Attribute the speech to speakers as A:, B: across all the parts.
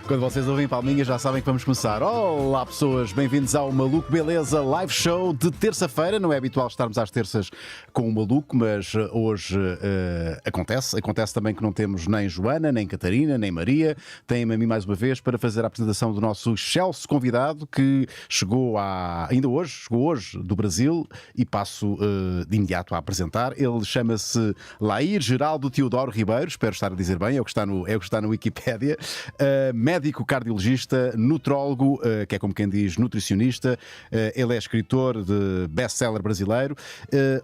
A: Quando vocês ouvem palminhas já sabem que vamos começar. Olá pessoas, bem-vindos ao Maluco Beleza Live Show de terça-feira. Não é habitual estarmos às terças com o Maluco, mas hoje acontece. Acontece também que não temos nem Joana, nem Catarina, nem Maria. Tem-me a mim mais uma vez para fazer a apresentação do nosso excelso convidado que chegou chegou hoje do Brasil e passo de imediato a apresentar. Ele chama-se Lair Geraldo Teodoro Ribeiro, espero estar a dizer bem, é o que está no Wikipédia. Médico cardiologista, nutrólogo, que é como quem diz nutricionista. Ele é escritor de best-seller brasileiro.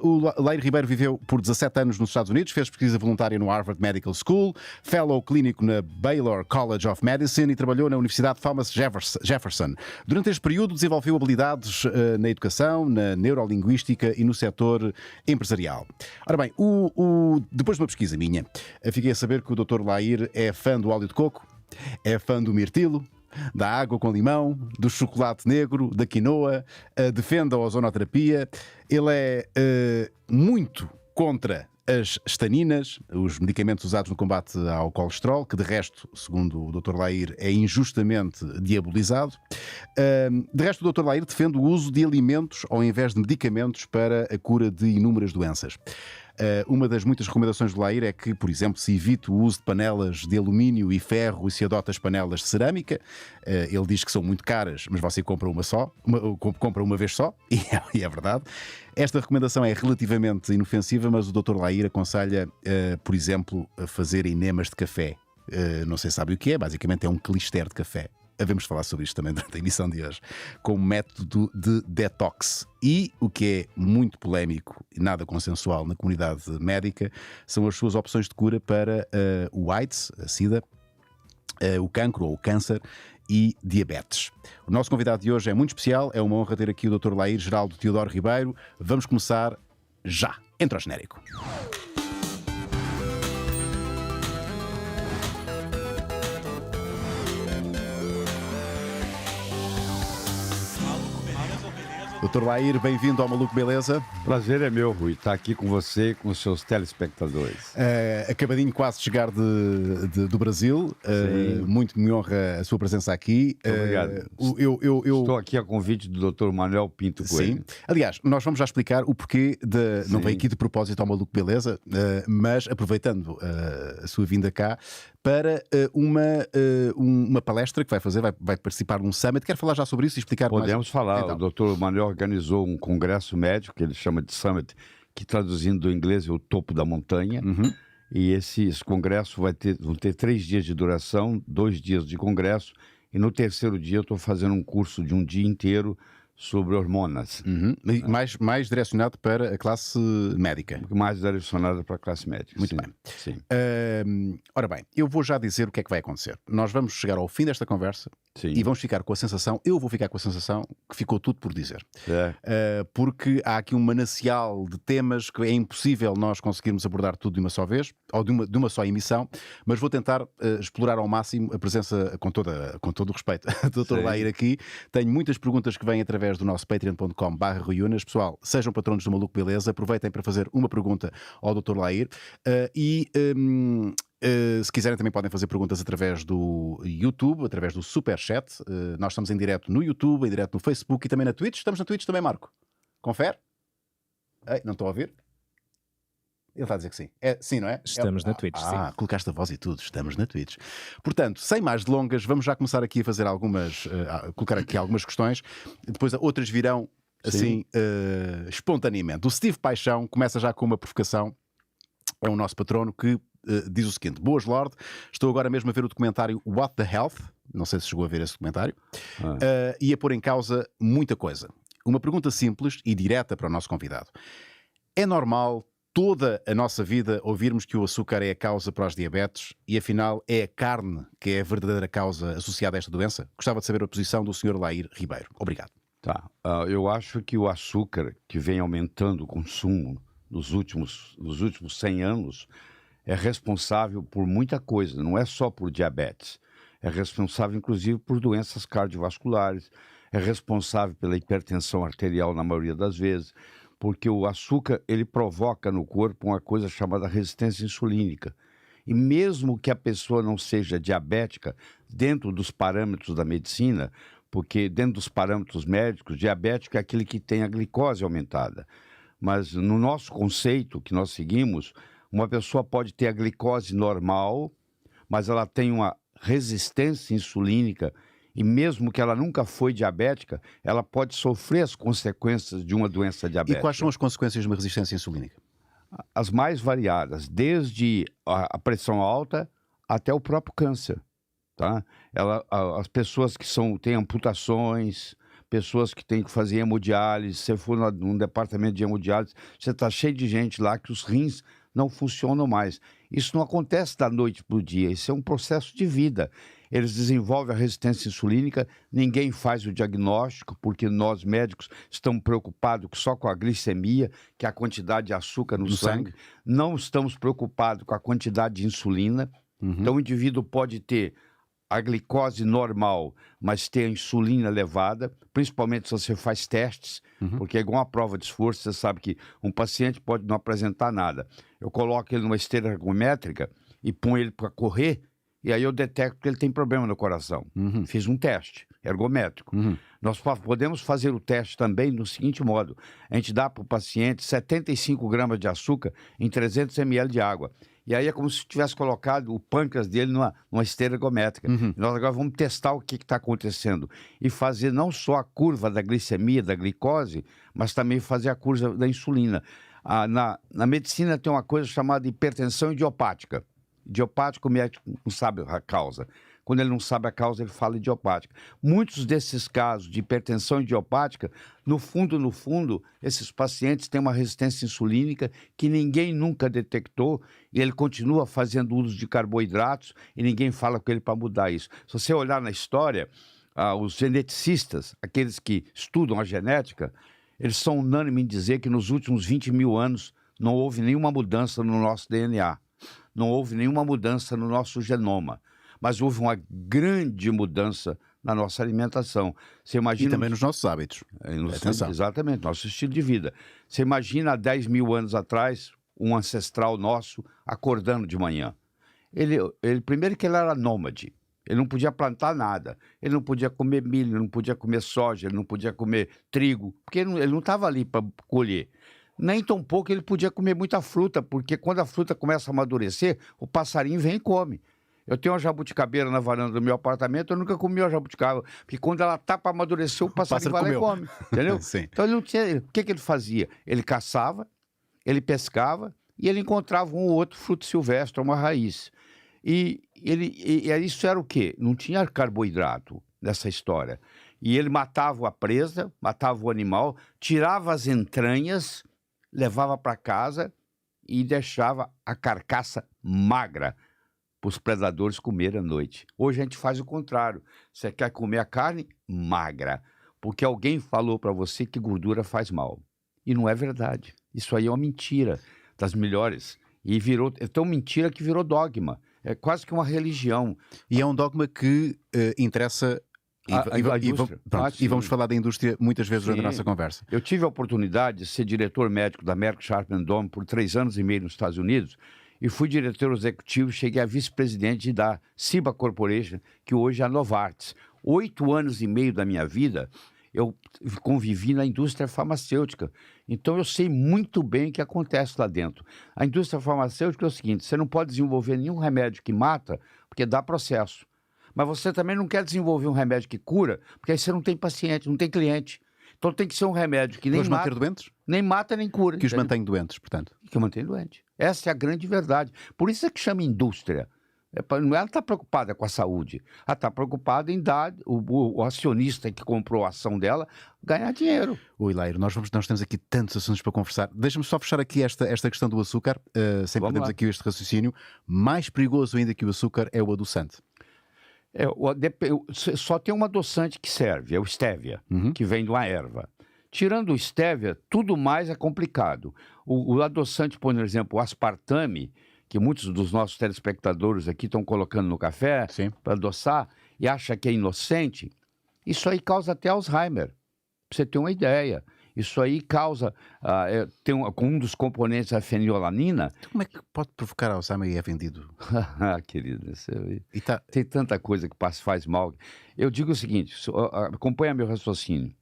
A: O Lair Ribeiro viveu por 17 anos nos Estados Unidos, fez pesquisa voluntária no Harvard Medical School, fellow clínico na Baylor College of Medicine e trabalhou na Universidade Thomas Jefferson. Durante este período desenvolveu habilidades na educação, na neurolinguística e no setor empresarial. Ora bem, depois de uma pesquisa minha, fiquei a saber que o Dr. Lair é fã do óleo de coco, é fã do mirtilo, da água com limão, do chocolate negro, da quinoa, defende a ozonoterapia. Ele é muito contra as estaninas, os medicamentos usados no combate ao colesterol, que de resto, segundo o Dr. Lair, é injustamente diabolizado. De resto, o Dr. Lair defende o uso de alimentos ao invés de medicamentos para a cura de inúmeras doenças. Uma das muitas recomendações do Lair é que, por exemplo, se evite o uso de panelas de alumínio e ferro e se adota as panelas de cerâmica. Ele diz que são muito caras, mas você compra compra uma vez só, e é verdade. Esta recomendação é relativamente inofensiva, mas o Dr. Lair aconselha, por exemplo, a fazer enemas de café. Não sei se sabe o que é, basicamente é um clister de café. Havemos falar sobre isto também durante a emissão de hoje, como método de detox. E o que é muito polémico e nada consensual na comunidade médica são as suas opções de cura para o AIDS, a SIDA, o cancro ou o câncer e diabetes. O nosso convidado de hoje é muito especial, é uma honra ter aqui o Dr. Lair Geraldo Teodoro Ribeiro. Vamos começar já. Entra o genérico. Dr. Lair, bem-vindo ao Maluco Beleza.
B: Prazer é meu, Rui, estar aqui com você e com os seus telespectadores.
A: Acabadinho quase de chegar do Brasil. Muito me honra a sua presença aqui.
B: Obrigado. Estou aqui a convite do Dr. Manuel Pinto Coelho.
A: Sim. Aliás, nós vamos já explicar o porquê não veio aqui de propósito ao Maluco Beleza, mas aproveitando a sua vinda cá para uma palestra que vai fazer, vai participar num summit. Quer falar já sobre isso e explicar mais?
B: Podemos falar.
A: Então.
B: O Dr. Manuel organizou um congresso médico, que ele chama de summit, que traduzindo do inglês é o topo da montanha.
A: Uhum.
B: E esse congresso vão ter 3 dias de duração, 2 dias de congresso, e no terceiro dia eu estou fazendo um curso de um dia inteiro sobre hormonas.
A: Uhum. Mais direcionado para a classe médica.
B: Mais direcionado para a classe médica.
A: Muito
B: sim.
A: bem.
B: Sim.
A: Ora bem, eu vou já dizer o que é que vai acontecer. Nós vamos chegar ao fim desta conversa
B: Sim.
A: e vamos ficar com a sensação, eu vou ficar com a sensação que ficou tudo por dizer.
B: É.
A: Porque há aqui um manancial de temas que é impossível nós conseguirmos abordar tudo de uma só vez, ou de uma só emissão, mas vou tentar explorar ao máximo a presença, com todo o respeito, do Dr. Lair aqui. Tenho muitas perguntas que vêm através do nosso patreon.com/ruiunas. Pessoal, sejam patronos do Maluco Beleza, aproveitem para fazer uma pergunta ao Dr. Lair se quiserem também podem fazer perguntas através do YouTube, através do Superchat. Nós estamos em direto no YouTube, em direto no Facebook e também na Twitch. Estamos na Twitch também, Marco? Confere? Ei, não estou a ouvir? Ele está a dizer que sim. Sim, não é?
C: Estamos na Twitch, sim.
A: Colocaste a voz e tudo. Estamos na Twitch. Portanto, sem mais delongas, vamos já começar aqui a fazer colocar aqui algumas questões. Depois outras virão assim, espontaneamente. O Steve Paixão começa já com uma provocação. É o nosso patrono que diz o seguinte: Boas, Lorde, estou agora mesmo a ver o documentário What the Health. Não sei se chegou a ver esse documentário. E a pôr em causa muita coisa. Uma pergunta simples e direta para o nosso convidado. É normal toda a nossa vida ouvirmos que o açúcar é a causa para os diabetes e afinal é a carne que é a verdadeira causa associada a esta doença? Gostava de saber a posição do Sr. Lair Ribeiro. Obrigado.
B: Tá. Eu acho que o açúcar que vem aumentando o consumo nos últimos 100 anos é responsável por muita coisa, não é só por diabetes. É responsável, inclusive, por doenças cardiovasculares, é responsável pela hipertensão arterial na maioria das vezes, porque o açúcar, ele provoca no corpo uma coisa chamada resistência insulínica. E mesmo que a pessoa não seja diabética, dentro dos parâmetros da medicina, porque dentro dos parâmetros médicos, diabético é aquele que tem a glicose aumentada. Mas no nosso conceito que nós seguimos, uma pessoa pode ter a glicose normal, mas ela tem uma resistência insulínica, e mesmo que ela nunca foi diabética, ela pode sofrer as consequências de uma doença diabética.
A: E quais são as consequências de uma resistência insulínica?
B: As mais variadas, desde a pressão alta até o próprio câncer. Tá? As pessoas que têm amputações, pessoas que têm que fazer hemodiálise, se você for num departamento de hemodiálise, você está cheio de gente lá que os rins não funcionam mais. Isso não acontece da noite para o dia, isso é um processo de vida. Eles desenvolvem a resistência insulínica, ninguém faz o diagnóstico, porque nós médicos estamos preocupados só com a glicemia, que é a quantidade de açúcar no sangue. Não estamos preocupados com a quantidade de insulina. Então o indivíduo pode ter a glicose normal, mas ter a insulina elevada, principalmente se você faz testes, porque é igual uma prova de esforço, você sabe que um paciente pode não apresentar nada. Eu coloco ele numa esteira ergométrica e ponho ele para correr, e aí eu detecto que ele tem problema no coração. Fiz um teste ergométrico. Nós podemos fazer o teste também no seguinte modo: a gente dá para o paciente 75 gramas de açúcar em 300 ml de água. E aí é como se tivesse colocado o pâncreas dele numa esteira ergométrica. Nós agora vamos testar o que está acontecendo e fazer não só a curva da glicemia, da glicose, mas também fazer a curva da insulina. Na medicina tem uma coisa chamada hipertensão idiopática. Idiopático, o médico não sabe a causa. Quando ele não sabe a causa, ele fala idiopática. Muitos desses casos de hipertensão idiopática, no fundo, esses pacientes têm uma resistência insulínica que ninguém nunca detectou e ele continua fazendo uso de carboidratos e ninguém fala com ele para mudar isso. Se você olhar na história, os geneticistas, aqueles que estudam a genética, eles são unânimes em dizer que nos últimos 20 mil anos não houve nenhuma mudança no nosso DNA, não houve nenhuma mudança no nosso genoma. Mas houve uma grande mudança na nossa alimentação. Você imagina...
A: E também nos nossos hábitos.
B: Exatamente, nosso estilo de vida. Você imagina há 10 mil anos atrás, um ancestral nosso acordando de manhã. Primeiro que ele era nômade. Ele não podia plantar nada. Ele não podia comer milho, ele não podia comer soja, ele não podia comer trigo, porque ele não estava ali para colher. Nem tão pouco ele podia comer muita fruta, porque quando a fruta começa a amadurecer, o passarinho vem e come. Eu tenho uma jabuticabeira na varanda do meu apartamento, eu nunca comi uma jabuticaba, porque quando ela tá para amadurecer, o passarinho vai lá e come, entendeu?
A: Sim.
B: Então ele não tinha... O que ele fazia? Ele caçava, ele pescava e ele encontrava um ou outro fruto silvestre, uma raiz. E isso era o quê? Não tinha carboidrato nessa história. E ele matava a presa, matava o animal, tirava as entranhas, levava para casa e deixava a carcaça magra para os predadores comerem à noite. Hoje a gente faz o contrário. Você quer comer a carne magra, porque alguém falou para você que gordura faz mal. E não é verdade. Isso aí é uma mentira das melhores. E é tão mentira que virou dogma. É quase que uma religião.
A: E é um dogma que interessa... E vamos falar da indústria muitas vezes durante a nossa conversa.
B: Eu tive a oportunidade de ser diretor médico da Merck Sharp & Dohme por 3 anos e meio nos Estados Unidos, e fui diretor executivo, cheguei a vice-presidente da Ciba Corporation, que hoje é a Novartis. 8 anos e meio da minha vida, eu convivi na indústria farmacêutica. Então eu sei muito bem o que acontece lá dentro. A indústria farmacêutica é o seguinte: você não pode desenvolver nenhum remédio que mata, porque dá processo. Mas você também não quer desenvolver um remédio que cura, porque aí você não tem paciente, não tem cliente. Então tem que ser um remédio que nem mata,
A: doentes?
B: Nem mata, nem cura.
A: Que os mantém doentes, portanto.
B: Que mantém doente. Essa é a grande verdade. Por isso é que chama indústria. Ela está preocupada com a saúde. Ela está preocupada em dar o acionista que comprou a ação dela ganhar dinheiro.
A: Oi, Lairo, nós temos aqui tantos assuntos para conversar. Deixa-me só fechar aqui esta questão do açúcar. Sempre temos aqui este raciocínio. Mais perigoso ainda que o açúcar é o adoçante.
B: Só tem um adoçante que serve, é o stevia, que vem de uma erva. Tirando o stevia, tudo mais é complicado. O adoçante, por exemplo, o aspartame, que muitos dos nossos telespectadores aqui estão colocando no café para adoçar e acha que é inocente, isso aí causa até Alzheimer, para você ter uma ideia. Isso aí causa, tem um dos componentes a fenilalanina.
A: Então, como é que pode provocar Alzheimer e é vendido?
B: Querido,
A: E tá...
B: tem tanta coisa que faz mal. Eu digo o seguinte, acompanha meu raciocínio.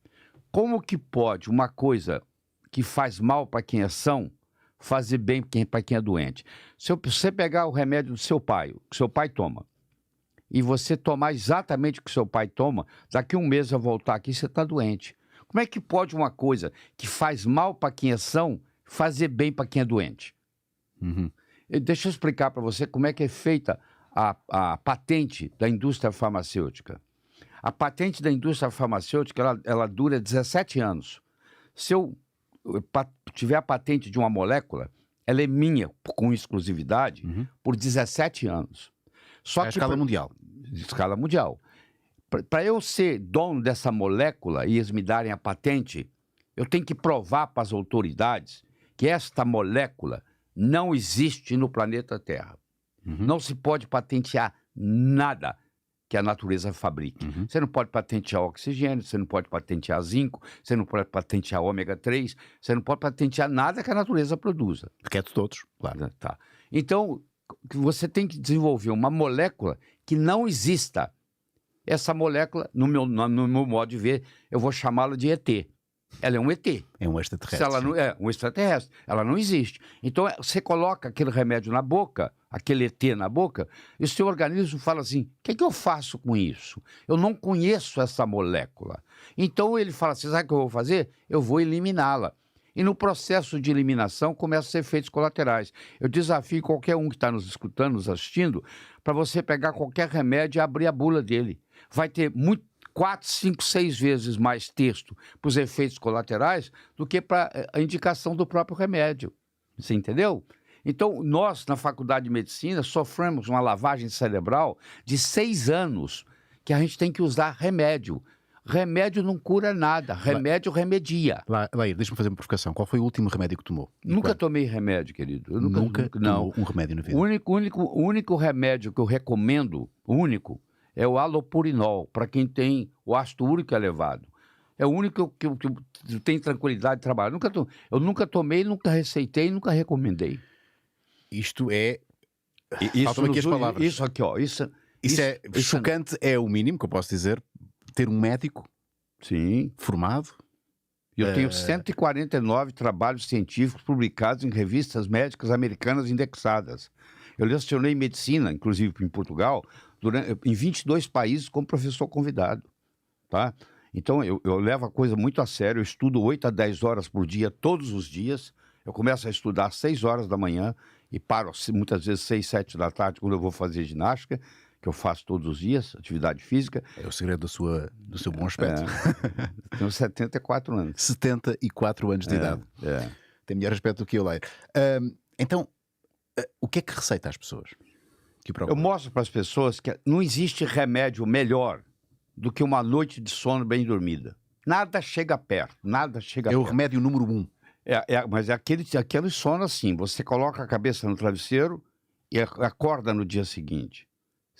B: Como que pode uma coisa que faz mal para quem é são fazer bem para quem é doente? Se você pegar o remédio do seu pai, o que seu pai toma, e você tomar exatamente o que seu pai toma, daqui um mês eu voltar aqui, você está doente. Como é que pode uma coisa que faz mal para quem é são fazer bem para quem é doente?
A: Uhum.
B: Deixa eu explicar para você como é que é feita a patente da indústria farmacêutica. A patente da indústria farmacêutica, ela dura 17 anos. Se eu tiver a patente de uma molécula, ela é minha, com exclusividade, por 17 anos. Só que
A: escala mundial.
B: Escala mundial. Para eu ser dono dessa molécula e eles me darem a patente, eu tenho que provar para as autoridades que esta molécula não existe no planeta Terra. Não se pode patentear nada que a natureza fabrique. Você não pode patentear oxigênio, você não pode patentear zinco, você não pode patentear ômega 3, você não pode patentear nada que a natureza produza.
A: Que é de todos, claro.
B: Tá. Então, você tem que desenvolver uma molécula que não exista. Essa molécula, no meu modo de ver, eu vou chamá-la de ET. Ela é um ET.
A: É um extraterrestre.
B: Se ela não é um extraterrestre, ela não existe. Então, você coloca aquele remédio na boca, aquele ET na boca, e o seu organismo fala assim, o que eu faço com isso? Eu não conheço essa molécula. Então, ele fala assim, sabe o que eu vou fazer? Eu vou eliminá-la. E no processo de eliminação começam a ser efeitos colaterais. Eu desafio qualquer um que está nos escutando, nos assistindo, para você pegar qualquer remédio e abrir a bula dele. Vai ter 4, 5, 6 vezes mais texto para os efeitos colaterais do que para a indicação do próprio remédio. Você entendeu? Então, nós, na Faculdade de Medicina, sofremos uma lavagem cerebral de 6 anos que a gente tem que usar remédio. Remédio não cura nada, remédio remedia.
A: Lair, deixa-me fazer uma provocação. Qual foi o último remédio que tomou?
B: Nunca tomei remédio, querido. Eu
A: nunca
B: não.
A: tomou um remédio na vida?
B: O único remédio que eu recomendo, é o halopurinol, para quem tem o ácido úrico elevado. É o único que tem tranquilidade de trabalho. Eu nunca tomei, nunca receitei, nunca recomendei.
A: Isto é...
B: Faltam
A: aqui as palavras.
B: Isso aqui, ó. Isso
A: é chocante, é o mínimo que eu posso dizer. Ter um médico formado.
B: Eu tenho 149 trabalhos científicos publicados em revistas médicas americanas indexadas. Eu lecionei medicina, inclusive em Portugal, em 22 países como professor convidado. Tá? Então, eu levo a coisa muito a sério. Eu estudo 8 a 10 horas por dia, todos os dias. Eu começo a estudar às 6 horas da manhã e paro muitas vezes 6, 7 da tarde, quando eu vou fazer ginástica, que eu faço todos os dias, atividade física.
A: É o segredo do seu bom aspecto.
B: Tenho 74 anos.
A: 74 anos de idade. Tem melhor aspecto do que eu, Lair. Então, o que é que receita às pessoas?
B: Eu mostro para as pessoas que não existe remédio melhor do que uma noite de sono bem dormida. Nada chega perto, nada chega perto.
A: É o remédio número 1.
B: Mas é aquele sono assim, você coloca a cabeça no travesseiro e acorda no dia seguinte.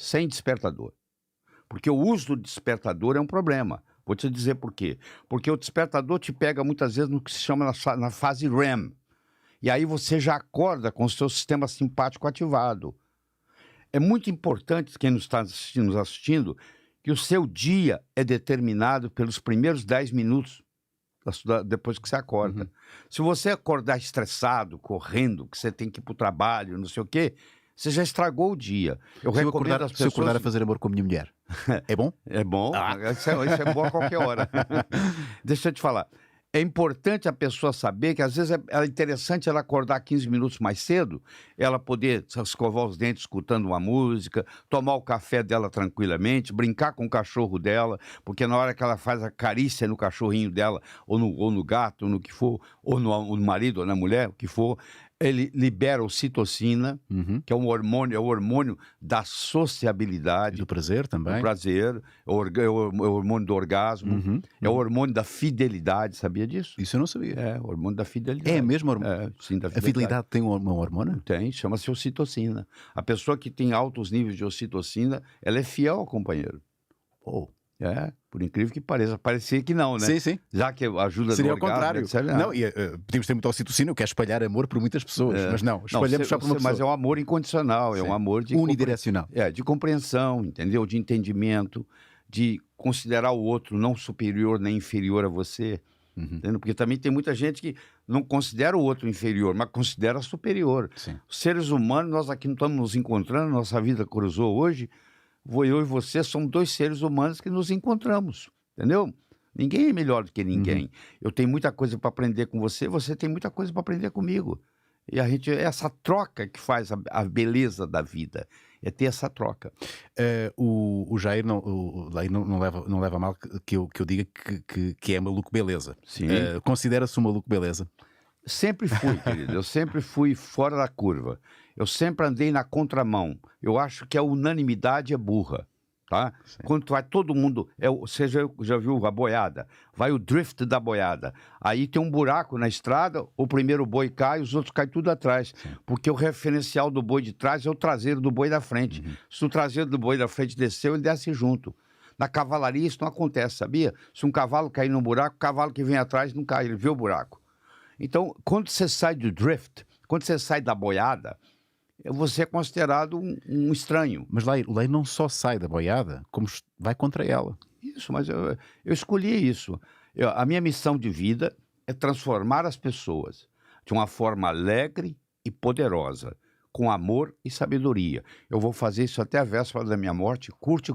B: Sem despertador. Porque o uso do despertador é um problema. Vou te dizer por quê. Porque o despertador te pega muitas vezes no que se chama na fase REM. E aí você já acorda com o seu sistema simpático ativado. É muito importante, quem nos está assistindo, que o seu dia é determinado pelos primeiros 10 minutos depois que você acorda. Se você acordar estressado, correndo, que você tem que ir para o trabalho, não sei o quê, você já estragou o dia.
A: Se eu acordar a fazer amor com a minha mulher, é bom?
B: É bom. Isso é bom a qualquer hora. Deixa eu te falar. É importante a pessoa saber que às vezes é interessante ela acordar 15 minutos mais cedo, ela poder escovar os dentes escutando uma música, tomar o café dela tranquilamente, brincar com o cachorro dela, porque na hora que ela faz a carícia no cachorrinho dela, ou no gato, ou no que for, ou no marido, ou na mulher, o que for, ele libera ocitocina, que é o hormônio da sociabilidade.
A: Do prazer também.
B: Do prazer, é o hormônio do orgasmo, é o hormônio da fidelidade, sabia disso?
A: Isso eu não sabia.
B: É, o hormônio da fidelidade.
A: É mesmo hormônio?
B: Sim, da fidelidade.
A: A fidelidade tem uma hormona?
B: Tem, chama-se ocitocina. A pessoa que tem altos níveis de ocitocina, ela é fiel ao companheiro.
A: Oh.
B: Por incrível que pareça. Parecia que não, né?
A: Sim, sim.
B: Já que ajuda
A: Seria
B: no
A: ao contrário.
B: orgasmo, etc.
A: Não, podíamos ter muita ocitocina, que é espalhar amor por muitas pessoas, mas não, espalhamos só por uma pessoa.
B: Mas é um amor incondicional, é um amor de
A: unidirecional.
B: De compreensão, entendeu? De entendimento, de considerar o outro não superior nem inferior a você. Entendeu? Porque também tem muita gente que não considera o outro inferior, mas considera superior.
A: Sim.
B: Os seres humanos, nós aqui não estamos nos encontrando, nossa vida cruzou hoje. Eu e você somos dois seres humanos que nos encontramos, entendeu? Ninguém é melhor do que ninguém. Eu tenho muita coisa para aprender com você, você tem muita coisa para aprender comigo. E essa troca que faz a beleza da vida, é ter essa troca.
A: O Jair não leva mal que eu diga que é maluco beleza.
B: Sim.
A: Considera-se um maluco beleza?
B: Sempre fui, querido. Eu sempre fui fora da curva. Eu sempre andei na contramão. Eu acho que a unanimidade é burra, tá? Sim. Quando vai todo mundo... Você já viu a boiada? Vai o drift da boiada. Aí tem um buraco na estrada, o primeiro boi cai, os outros caem tudo atrás. Sim. Porque o referencial do boi de trás é o traseiro do boi da frente. Se o traseiro do boi da frente desceu, ele desce junto. Na cavalaria isso não acontece, sabia? Se um cavalo cair num buraco, o cavalo que vem atrás não cai, ele vê o buraco. Então, quando você sai do drift, quando você sai da boiada, você é considerado um estranho.
A: Mas o Lair não só sai da boiada, como vai contra ela.
B: Isso, mas eu escolhi isso. A minha missão de vida é transformar as pessoas de uma forma alegre e poderosa, com amor e sabedoria. Eu vou fazer isso até a véspera da minha morte, custe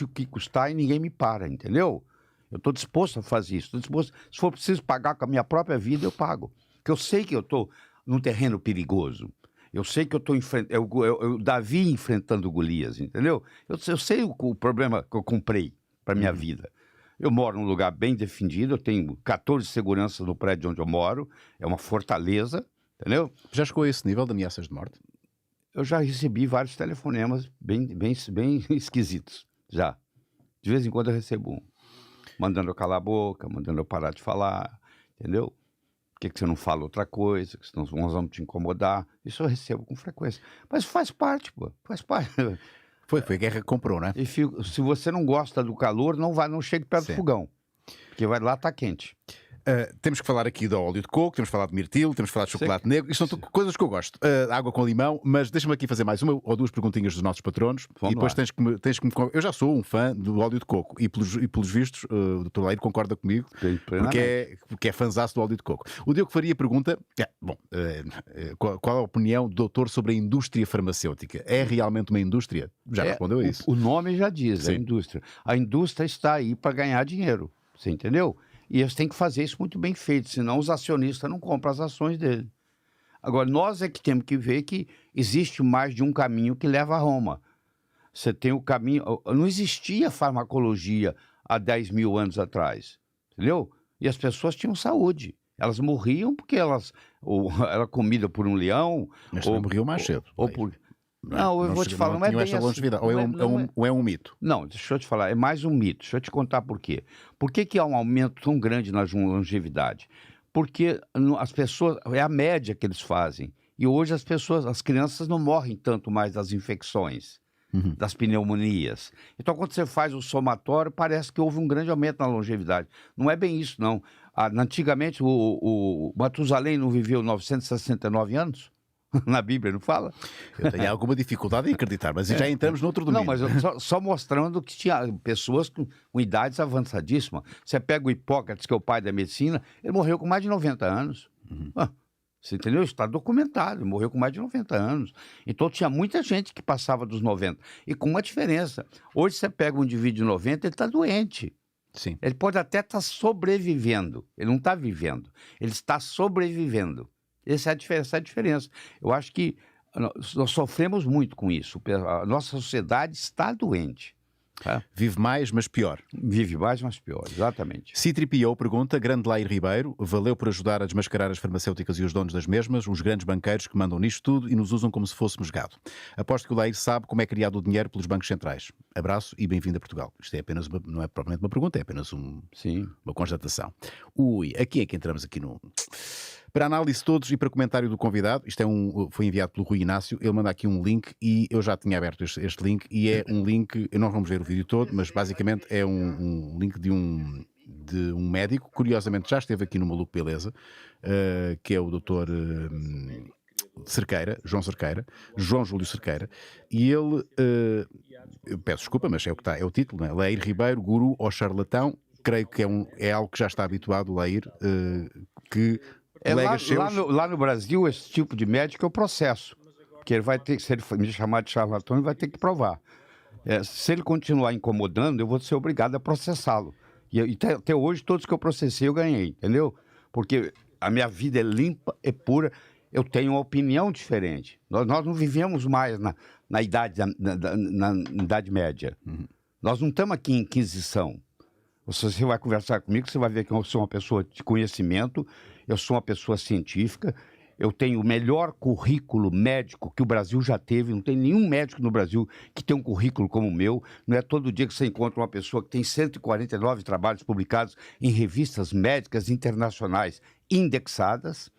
B: o que custar e ninguém me para, entendeu? Eu estou disposto a fazer isso. Se for preciso pagar com a minha própria vida, eu pago. Porque eu sei que eu estou num terreno perigoso. Eu sei que eu estou enfrentando... Davi enfrentando Golias, entendeu? Eu sei o problema que eu comprei para minha vida. Eu moro num lugar bem defendido, eu tenho 14 seguranças no prédio onde eu moro, é uma fortaleza, entendeu?
A: Já chegou a esse nível de ameaças de morte?
B: Eu já recebi vários telefonemas bem esquisitos, já. De vez em quando eu recebo um. Mandando eu calar a boca, mandando eu parar de falar, entendeu? Por que você não fala outra coisa? Que senão nós vamos te incomodar. Isso eu recebo com frequência. Mas faz parte, pô. Faz parte.
A: Foi a guerra que comprou, né?
B: E se você não gosta do calor, não chegue perto do fogão. Porque lá tá quente.
A: Temos que falar aqui do óleo de coco, temos que falar de mirtilo, temos que falar de chocolate negro. Isto são coisas que eu gosto. Água com limão, mas deixa-me aqui fazer mais uma ou duas perguntinhas dos nossos patronos.
B: Vamos
A: e depois tens que me... Eu já sou um fã do óleo de coco e pelos vistos o Dr. Leiro concorda comigo porque é fãzaço do óleo de coco. O Diogo Faria pergunta, qual é a opinião do doutor sobre a indústria farmacêutica? É realmente uma indústria? Já respondeu a isso.
B: O nome já diz,
A: Sim.
B: a indústria. A indústria está aí para ganhar dinheiro, você entendeu? E eles têm que fazer isso muito bem feito, senão os acionistas não compram as ações dele. Agora, nós é que temos que ver que existe mais de um caminho que leva a Roma. Você tem o caminho... Não existia farmacologia há 10 mil anos atrás, entendeu? E as pessoas tinham saúde. Elas morriam porque era comida por um leão...
A: Mas também morriam mais cedo.
B: Não, eu vou te falar, não é bem assim.
A: Ou é um mito?
B: Não, deixa eu te falar, é mais um mito. Deixa eu te contar por quê. Por que há um aumento tão grande na longevidade? Porque as pessoas, é a média que eles fazem. E hoje as crianças não morrem tanto mais das infecções, das pneumonias. Então, quando você faz o somatório, parece que houve um grande aumento na longevidade. Não é bem isso, não. Antigamente, o Matusalém não viveu 969 anos? Na Bíblia, não fala?
A: Eu tenho alguma dificuldade em acreditar, mas já entramos noutro domínio.
B: Não, mas só mostrando que tinha pessoas com idades avançadíssimas. Você pega o Hipócrates, que é o pai da medicina, ele morreu com mais de 90 anos. Você entendeu? Isso está documentado, ele morreu com mais de 90 anos. Então tinha muita gente que passava dos 90. E com uma diferença. Hoje você pega um indivíduo de 90, ele está doente.
A: Sim.
B: Ele pode até estar sobrevivendo. Ele não está vivendo. Ele está sobrevivendo. Essa é a diferença. Eu acho que nós sofremos muito com isso. A nossa sociedade está doente. Tá?
A: Vive mais, mas pior.
B: Vive mais, mas pior, exatamente.
A: C3PO pergunta, grande Lair Ribeiro, valeu por ajudar a desmascarar as farmacêuticas e os donos das mesmas, os grandes banqueiros que mandam nisto tudo e nos usam como se fôssemos gado. Aposto que o Lair sabe como é criado o dinheiro pelos bancos centrais. Abraço e bem-vindo a Portugal. Isto é apenas não é propriamente uma pergunta, é apenas uma constatação. Aqui é que entramos aqui no... Para análise de todos e para comentário do convidado, isto foi enviado pelo Rui Inácio, ele manda aqui um link e eu já tinha aberto este link e é um link, não vamos ver o vídeo todo, mas basicamente é um link de um médico, curiosamente já esteve aqui no Maluco Beleza, que é o doutor Cerqueira, João Júlio Cerqueira, e ele, eu peço desculpa, mas é o que está, é o título, não é? Lair Ribeiro, guru ou charlatão, creio que é algo que já está habituado, Lair, que colegas seus...
B: Lá no Brasil, esse tipo de médico é o processo, porque ele vai ter, se ele me chamar de charlatão, ele vai ter que provar. Se ele continuar incomodando, eu vou ser obrigado a processá-lo. E até hoje, todos que eu processei, eu ganhei, entendeu? Porque a minha vida é limpa, é pura, eu tenho uma opinião diferente. Nós não vivemos mais na Idade Média. Nós não estamos aqui em Inquisição. Se você vai conversar comigo, você vai ver que eu sou uma pessoa de conhecimento, eu sou uma pessoa científica, eu tenho o melhor currículo médico que o Brasil já teve, não tem nenhum médico no Brasil que tem um currículo como o meu, não é todo dia que você encontra uma pessoa que tem 149 trabalhos publicados em revistas médicas internacionais indexadas,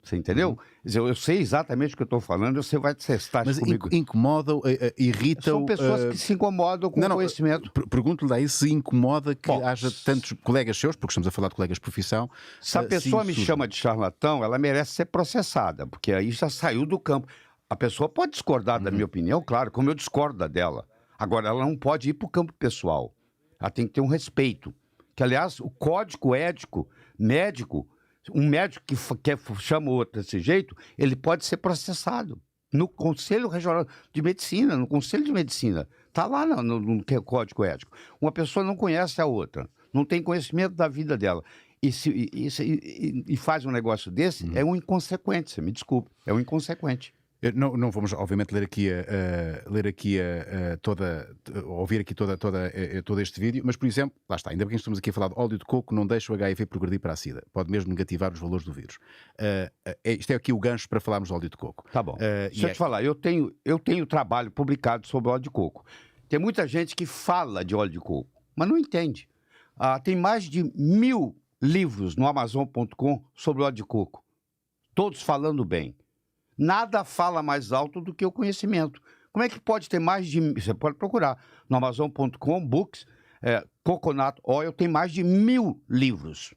B: você entendeu? Quer dizer, eu sei exatamente o que eu estou falando, você vai testar isso comigo.
A: Mas incomodam, irritam...
B: São pessoas que se incomodam com o conhecimento.
A: Pergunto-lhe daí se incomoda que haja tantos colegas seus, porque estamos a falar de colegas de profissão...
B: Se a pessoa me chama de charlatão, ela merece ser processada, porque aí já saiu do campo. A pessoa pode discordar da minha opinião, claro, como eu discordo da dela. Agora, ela não pode ir para o campo pessoal. Ela tem que ter um respeito. Que, aliás, o código ético médico... Um médico que chama o outro desse jeito, ele pode ser processado no Conselho Regional de Medicina, no Conselho de Medicina. Está lá no Código Ético. Uma pessoa não conhece a outra, não tem conhecimento da vida dela. E faz um negócio desse, é um inconsequente, você me desculpe, é um inconsequente.
A: Não vamos, obviamente, ouvir aqui todo este vídeo, mas, por exemplo, lá está, ainda bem que estamos aqui a falar de óleo de coco, não deixa o HIV progredir para a SIDA, pode mesmo negativar os valores do vírus. Isto é aqui o gancho para falarmos de óleo de coco.
B: Tá bom. Deixa eu te falar, eu tenho trabalho publicado sobre óleo de coco. Tem muita gente que fala de óleo de coco, mas não entende. Tem mais de 1000 livros no Amazon.com sobre óleo de coco, todos falando bem. Nada fala mais alto do que o conhecimento. Como é que pode ter mais de... Você pode procurar no Amazon.com, books, Coconut Oil, tem mais de 1000 livros.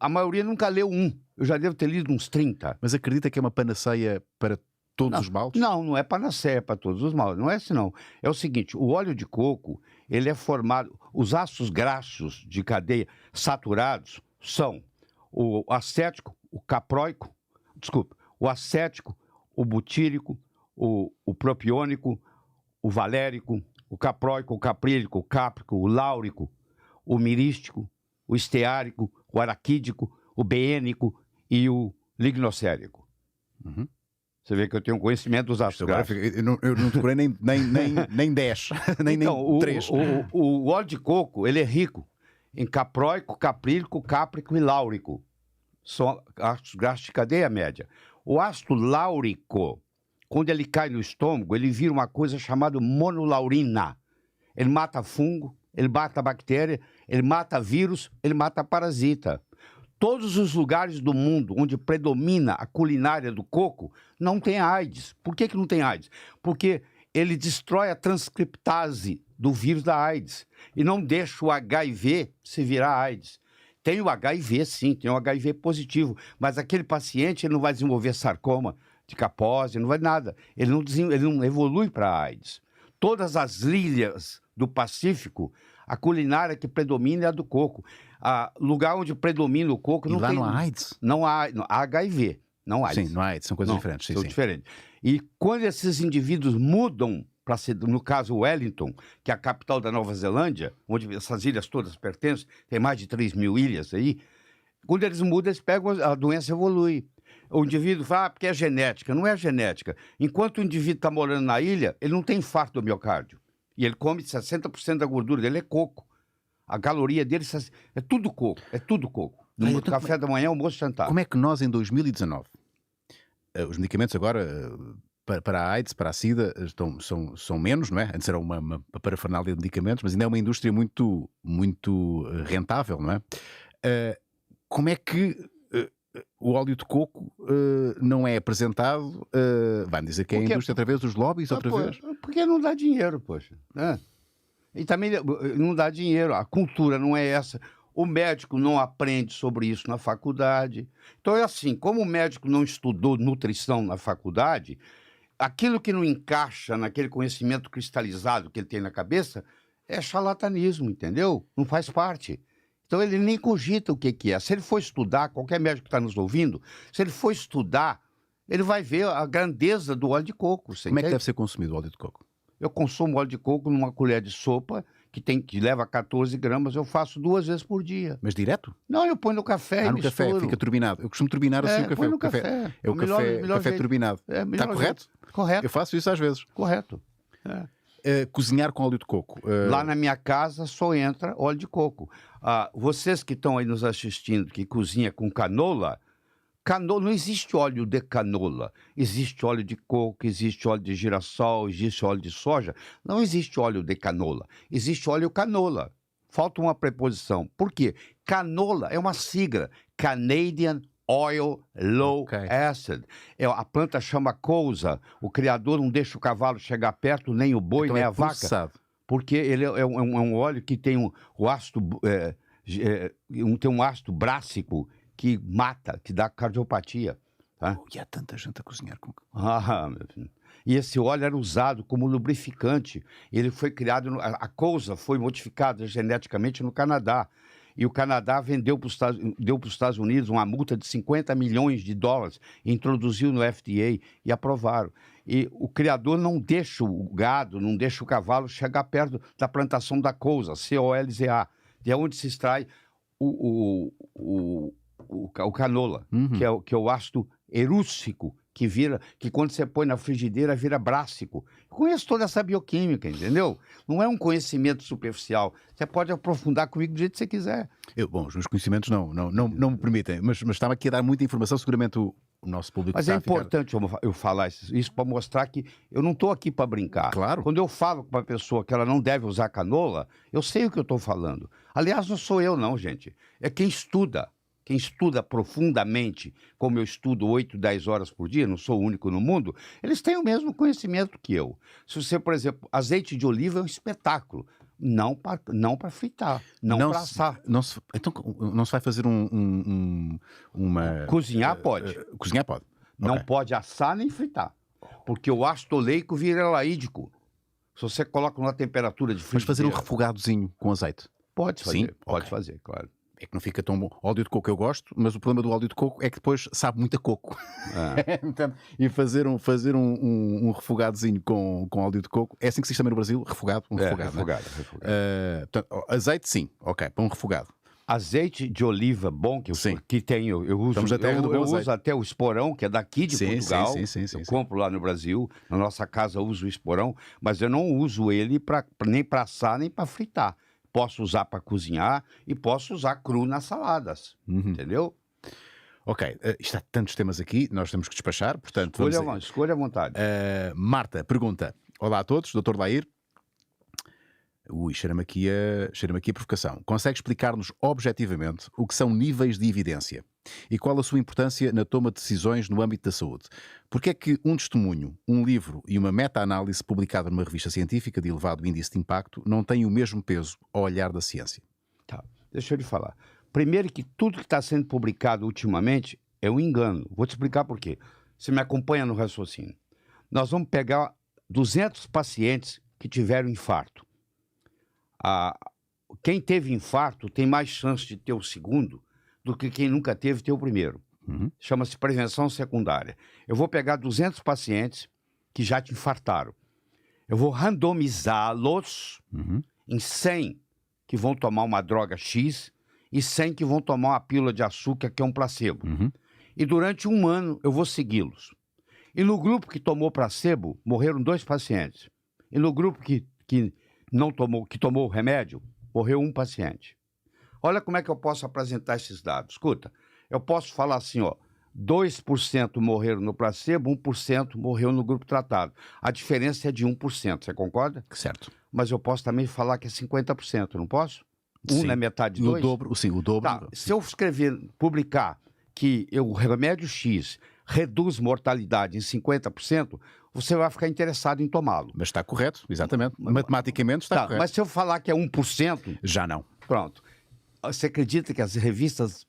B: A maioria nunca leu um. Eu já devo ter lido uns 30.
A: Mas acredita que é uma panaceia para todos os males?
B: Não é panaceia para todos os males. Não é assim, não. É o seguinte, o óleo de coco, ele é formado... Os ácidos graxos de cadeia saturados são o acético, o capróico... Desculpa. O acético, o butírico, o propiônico, o valérico, o capróico, o caprílico, o cáprico, o láurico, o mirístico, o esteárico, o araquídico, o beênico e o lignocérico. Você vê que eu tenho conhecimento dos ácidos graxos.
A: Eu não decorei nem 10, nem 3.
B: O óleo de coco, ele é rico em capróico, caprílico, cáprico e láurico. São ácidos graxos de cadeia média. O ácido láurico, quando ele cai no estômago, ele vira uma coisa chamada monolaurina. Ele mata fungo, ele mata bactéria, ele mata vírus, ele mata parasita. Todos os lugares do mundo onde predomina a culinária do coco não tem AIDS. Por que não tem AIDS? Porque ele destrói a transcriptase do vírus da AIDS e não deixa o HIV se virar AIDS. Tem o HIV, sim, tem o HIV positivo, mas aquele paciente ele não vai desenvolver sarcoma de Kaposi, não vai nada. Ele não evolui para a AIDS. Todas as ilhas do Pacífico, a culinária que predomina é a do coco. Lugar onde predomina o coco não
A: lá
B: tem...
A: não há AIDS?
B: Não há HIV, não há AIDS.
A: Sim, não há AIDS, são coisas diferentes.
B: São diferentes. E quando esses indivíduos mudam para ser, no caso, Wellington, que é a capital da Nova Zelândia, onde essas ilhas todas pertencem, tem mais de 3.000 ilhas aí, quando eles mudam, eles pegam, a doença evolui. O indivíduo fala, porque é genética. Não é genética. Enquanto o indivíduo está morando na ilha, ele não tem infarto do miocárdio. E ele come 60% da gordura dele, é coco. A caloria dele é tudo coco, é tudo coco. No café da manhã, almoço, jantar.
A: Como é que nós, em 2019, os medicamentos agora... Para a AIDS, para a SIDA, são menos, não é? Antes era uma parafernália de medicamentos, mas ainda é uma indústria muito rentável, não é? Como é que o óleo de coco não é apresentado, vai-me dizer que é a indústria outra vez, os lobbies outra vez.
B: Porque não dá dinheiro, poxa. Né? E também não dá dinheiro, a cultura não é essa. O médico não aprende sobre isso na faculdade. Então é assim, como o médico não estudou nutrição na faculdade, aquilo que não encaixa naquele conhecimento cristalizado que ele tem na cabeça é charlatanismo, entendeu? Não faz parte. Então ele nem cogita o que é. Se ele for estudar, qualquer médico que está nos ouvindo, se ele for estudar, ele vai ver a grandeza do óleo de coco.
A: Como é que deve ser consumido o óleo de coco?
B: Eu consumo óleo de coco numa colher de sopa, que leva 14 gramas, eu faço 2 vezes por dia.
A: Mas direto?
B: Não, eu ponho no café e
A: no café, fica turbinado. Eu costumo turbinar assim o café.
B: Põe no
A: café. É o
B: melhor
A: café turbinado. Está correto?
B: Correto.
A: Eu faço isso às vezes.
B: Correto.
A: Cozinhar com óleo de coco.
B: Lá na minha casa só entra óleo de coco. Vocês que estão aí nos assistindo, que cozinha com canola, não existe óleo de canola. Existe óleo de coco, existe óleo de girassol, existe óleo de soja. Não existe óleo de canola. Existe óleo canola. Falta uma preposição. Por quê? Canola é uma sigla. Canadian Oil Low Acid. A planta chama cousa. O criador não deixa o cavalo chegar perto, nem o boi,
A: então
B: nem a vaca. Porque ele é um óleo que tem o ácido, tem um ácido brássico que mata, que dá cardiopatia. Tá?
A: E há tanta gente a cozinhar com...
B: Meu filho. E esse óleo era usado como lubrificante. Ele foi criado... A cousa foi modificada geneticamente no Canadá. E o Canadá deu para os Estados Unidos uma multa de 50 milhões de dólares. Introduziu no FDA e aprovaram. E o criador não deixa o gado, não deixa o cavalo chegar perto da plantação da cousa, COLZA, de onde se extrai o canola, que é o ácido erússico, que quando você põe na frigideira vira brássico. Conheço toda essa bioquímica, entendeu? Não é um conhecimento superficial. Você pode aprofundar comigo do jeito que você quiser.
A: Bom, os meus conhecimentos não me permitem, mas estava aqui a dar muita informação, seguramente o nosso público...
B: Mas é importante eu falar isso para mostrar que eu não estou aqui para brincar.
A: Claro.
B: Quando eu falo para a pessoa que ela não deve usar canola, eu sei o que eu estou falando. Aliás, não sou eu não, gente. É quem estuda. Quem estuda profundamente, como eu estudo 8, 10 horas por dia, não sou o único no mundo, eles têm o mesmo conhecimento que eu. Se você, por exemplo, azeite de oliva é um espetáculo. Não para fritar, não para assar.
A: Então não se vai fazer uma...
B: Cozinhar pode.
A: Cozinhar pode.
B: Não pode assar nem fritar. Porque o ácido oleico vira elaídico. Se você coloca numa temperatura de frigideira...
A: Mas fazer um refogadozinho com azeite?
B: Pode fazer.
A: Sim?
B: Pode fazer, claro.
A: É que não fica tão bom. Óleo de coco eu gosto, mas o problema do óleo de coco é que depois sabe muito a coco. E fazer um refogadozinho com óleo de coco, é assim que se diz também no Brasil? Refogado?
B: Refogado.
A: Portanto, azeite sim, ok, para um refogado.
B: Azeite de oliva bom que tem, eu uso. Eu uso até o esporão, que é daqui de Portugal. Eu compro lá no Brasil, na nossa casa eu uso o esporão, mas eu não uso ele nem para assar, nem para fritar. Posso usar para cozinhar e posso usar cru nas saladas, entendeu?
A: Ok, isto há tantos temas aqui, nós temos que despachar, portanto...
B: Escolha à vontade.
A: Marta pergunta, olá a todos, Dr. Lair. Cheira-me aqui a provocação. Consegue explicar-nos objetivamente o que são níveis de evidência e qual a sua importância na toma de decisões no âmbito da saúde? Porque é que um testemunho, um livro e uma meta-análise publicada numa revista científica de elevado índice de impacto não têm o mesmo peso ao olhar da ciência?
B: Tá, deixa eu lhe falar. Primeiro que tudo que está sendo publicado ultimamente é um engano. Vou te explicar por quê. Você me acompanha no raciocínio. Nós vamos pegar 200 pacientes que tiveram infarto. Quem teve infarto tem mais chance de ter o segundo do que quem nunca teve ter o primeiro. Chama-se prevenção secundária. Eu vou pegar 200 pacientes que já te infartaram. Eu vou randomizá-los em 100 que vão tomar uma droga X e 100 que vão tomar uma pílula de açúcar, que é um placebo. E durante 1 ano eu vou segui-los. E no grupo que tomou placebo, morreram 2 pacientes. E no grupo que tomou o remédio, morreu 1 paciente. Olha como é que eu posso apresentar esses dados. Escuta, eu posso falar assim, 2% morreram no placebo, 1% morreu no grupo tratado. A diferença é de 1%, você concorda?
A: Certo.
B: Mas eu posso também falar que é 50%, não posso?
A: Sim.
B: Não é metade de 2?
A: O dobro.
B: Tá. Se eu publicar que o remédio X reduz mortalidade em 50%, você vai ficar interessado em tomá-lo.
A: Mas está correto, exatamente. Matematicamente está correto.
B: Mas se eu falar que é 1%...
A: Já não.
B: Pronto. Você acredita que as revistas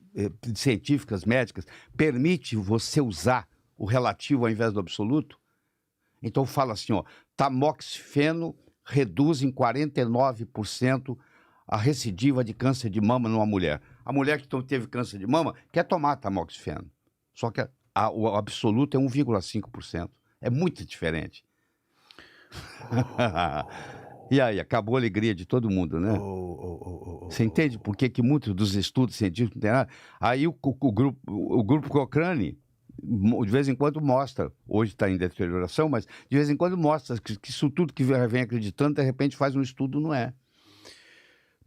B: científicas, médicas, permitem você usar o relativo ao invés do absoluto? Então fala assim, ó, tamoxifeno reduz em 49% a recidiva de câncer de mama numa mulher. A mulher que teve câncer de mama quer tomar tamoxifeno. Só que o absoluto é 1,5%. É muito diferente. E aí, acabou a alegria de todo mundo, né? Você entende por que muitos dos estudos científicos não tem nada? Aí o grupo Cochrane, de vez em quando mostra, hoje está em deterioração, mas de vez em quando mostra que isso tudo que vem acreditando, de repente faz um estudo, não é.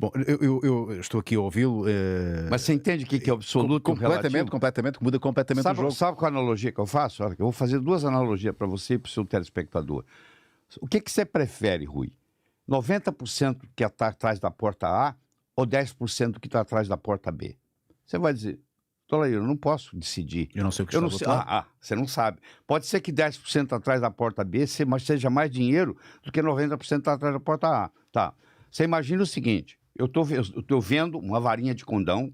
A: Bom, eu estou aqui a ouvi-lo.
B: Mas você entende o que é absoluto
A: completamente, muda completamente o jogo.
B: Sabe qual a analogia que eu faço? Olha, eu vou fazer duas analogias para você e para o seu telespectador. O que você prefere, Rui? 90% que está atrás da porta A ou 10% que está atrás da porta B? Você vai dizer, Tolaíro, eu não posso decidir.
A: Eu não sei o que está do outro lado.
B: Você não sabe. Pode ser que 10% atrás da porta B seja mais dinheiro do que 90% atrás da porta A. Tá. Você imagina o seguinte, eu estou vendo uma varinha de condão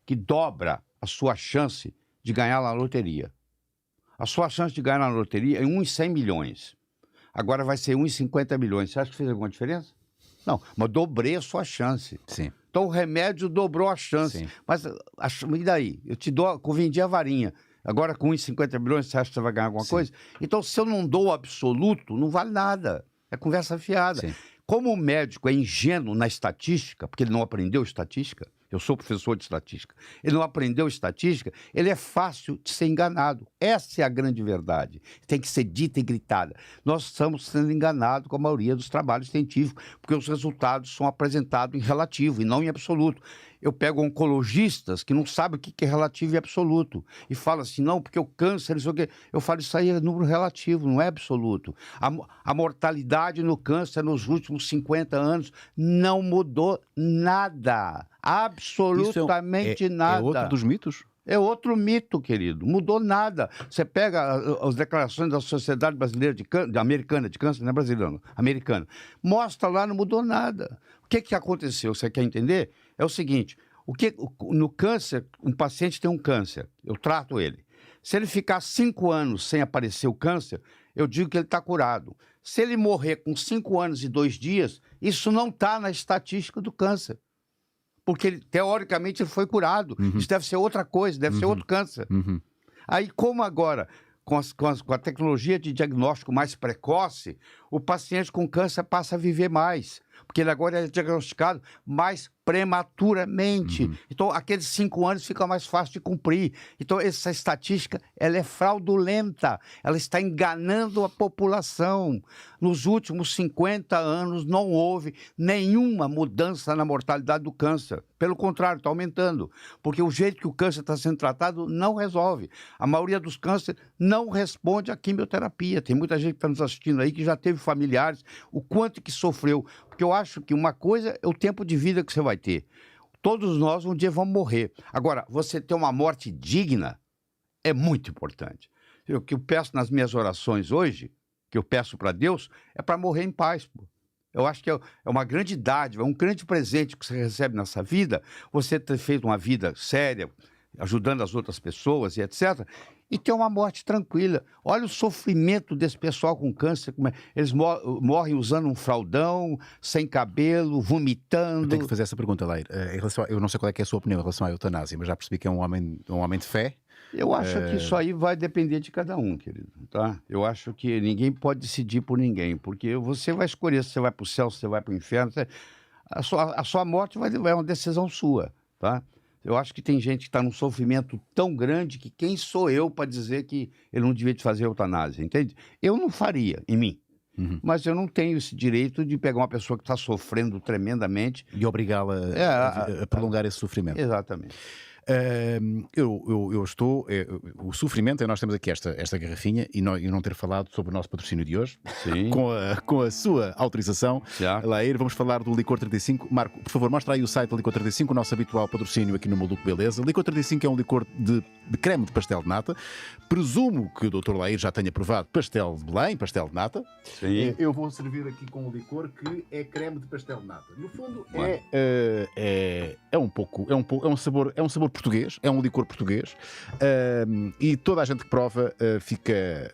B: que dobra a sua chance de ganhar na loteria. A sua chance de ganhar na loteria é 1 em 100 milhões. Agora vai ser 1 em 50 milhões. Você acha que fez alguma diferença? Não, mas dobrei a sua chance.
A: Sim.
B: Então o remédio dobrou a chance.
A: Sim.
B: Mas e daí? Eu vendi a varinha. Agora com 1 em 50 milhões, você acha que você vai ganhar alguma coisa? Então se eu não dou o absoluto, não vale nada. É conversa fiada.
A: Sim.
B: Como o médico é ingênuo na estatística, porque ele não aprendeu estatística, eu sou professor de estatística, ele não aprendeu estatística, ele é fácil de ser enganado. Essa é a grande verdade. Tem que ser dita e gritada. Nós estamos sendo enganados com a maioria dos trabalhos científicos, porque os resultados são apresentados em relativo e não em absoluto. Eu pego oncologistas que não sabem o que é relativo e absoluto e falam assim, não, porque o câncer, isso aqui. Eu falo, isso aí é número relativo, não é absoluto. A mortalidade no câncer nos últimos 50 anos não mudou nada. Absolutamente nada.
A: É outro dos mitos?
B: É outro mito, querido. Mudou nada. Você pega as declarações da Sociedade Brasileira Americana de Câncer, não é brasileira, americana. Mostra lá, não mudou nada. O que aconteceu? Você quer entender? É o seguinte, no câncer, um paciente tem um câncer, eu trato ele. Se ele ficar 5 anos sem aparecer o câncer, eu digo que ele está curado. Se ele morrer com 5 anos e 2 dias, isso não está na estatística do câncer. Porque, teoricamente, ele foi curado.
A: Uhum.
B: Isso deve ser outra coisa, deve ser outro câncer.
A: Uhum.
B: Aí, como agora, com a tecnologia de diagnóstico mais precoce, o paciente com câncer passa a viver mais. Porque ele agora é diagnosticado mais prematuramente.
A: Uhum.
B: Então, aqueles 5 anos fica mais fácil de cumprir. Então, essa estatística, ela é fraudulenta. Ela está enganando a população. Nos últimos 50 anos, não houve nenhuma mudança na mortalidade do câncer. Pelo contrário, está aumentando. Porque o jeito que o câncer está sendo tratado não resolve. A maioria dos cânceres não responde à quimioterapia. Tem muita gente que está nos assistindo aí que já teve familiares, o quanto que sofreu. Porque eu acho que uma coisa é o tempo de vida que você vai ter. Todos nós um dia vamos morrer. Agora, você ter uma morte digna é muito importante. O que eu peço nas minhas orações hoje, que eu peço para Deus, é para morrer em paz. Pô. Eu acho que é uma grande dádiva, é um grande presente que você recebe nessa vida, você ter feito uma vida séria, ajudando as outras pessoas e etc., e ter uma morte tranquila. Olha o sofrimento desse pessoal com câncer. Eles morrem usando um fraldão, sem cabelo, vomitando.
A: Eu tenho que fazer essa pergunta, Lair. Eu não sei qual é que é a sua opinião em relação à eutanásia, mas já percebi que é um homem de fé.
B: Eu acho que isso aí vai depender de cada um, querido. Tá? Eu acho que ninguém pode decidir por ninguém, porque você vai escolher se você vai para o céu, se você vai para o inferno. A sua morte é uma decisão sua, tá? Eu acho que tem gente que está num sofrimento tão grande que quem sou eu para dizer que ele não devia fazer eutanásia, entende? Eu não faria em mim, mas eu não tenho esse direito de pegar uma pessoa que está sofrendo tremendamente
A: e obrigá-la a prolongar esse sofrimento.
B: Exatamente.
A: Eu estou. O sofrimento é nós temos aqui esta garrafinha e não ter falado sobre o nosso patrocínio de hoje.
B: Sim.
A: Com a sua autorização.
B: Certo.
A: Lair, vamos falar do Licor 35. Marco, por favor, mostra aí o site do Licor 35, o nosso habitual patrocínio aqui no Maluco Beleza. Licor 35 é um licor de creme de pastel de nata. Presumo que o Dr. Lair já tenha provado pastel de Belém, pastel de nata.
B: Sim.
A: Eu vou servir aqui com o licor que é creme de pastel de nata. No fundo, é um sabor português, é um licor português, e toda a gente que prova fica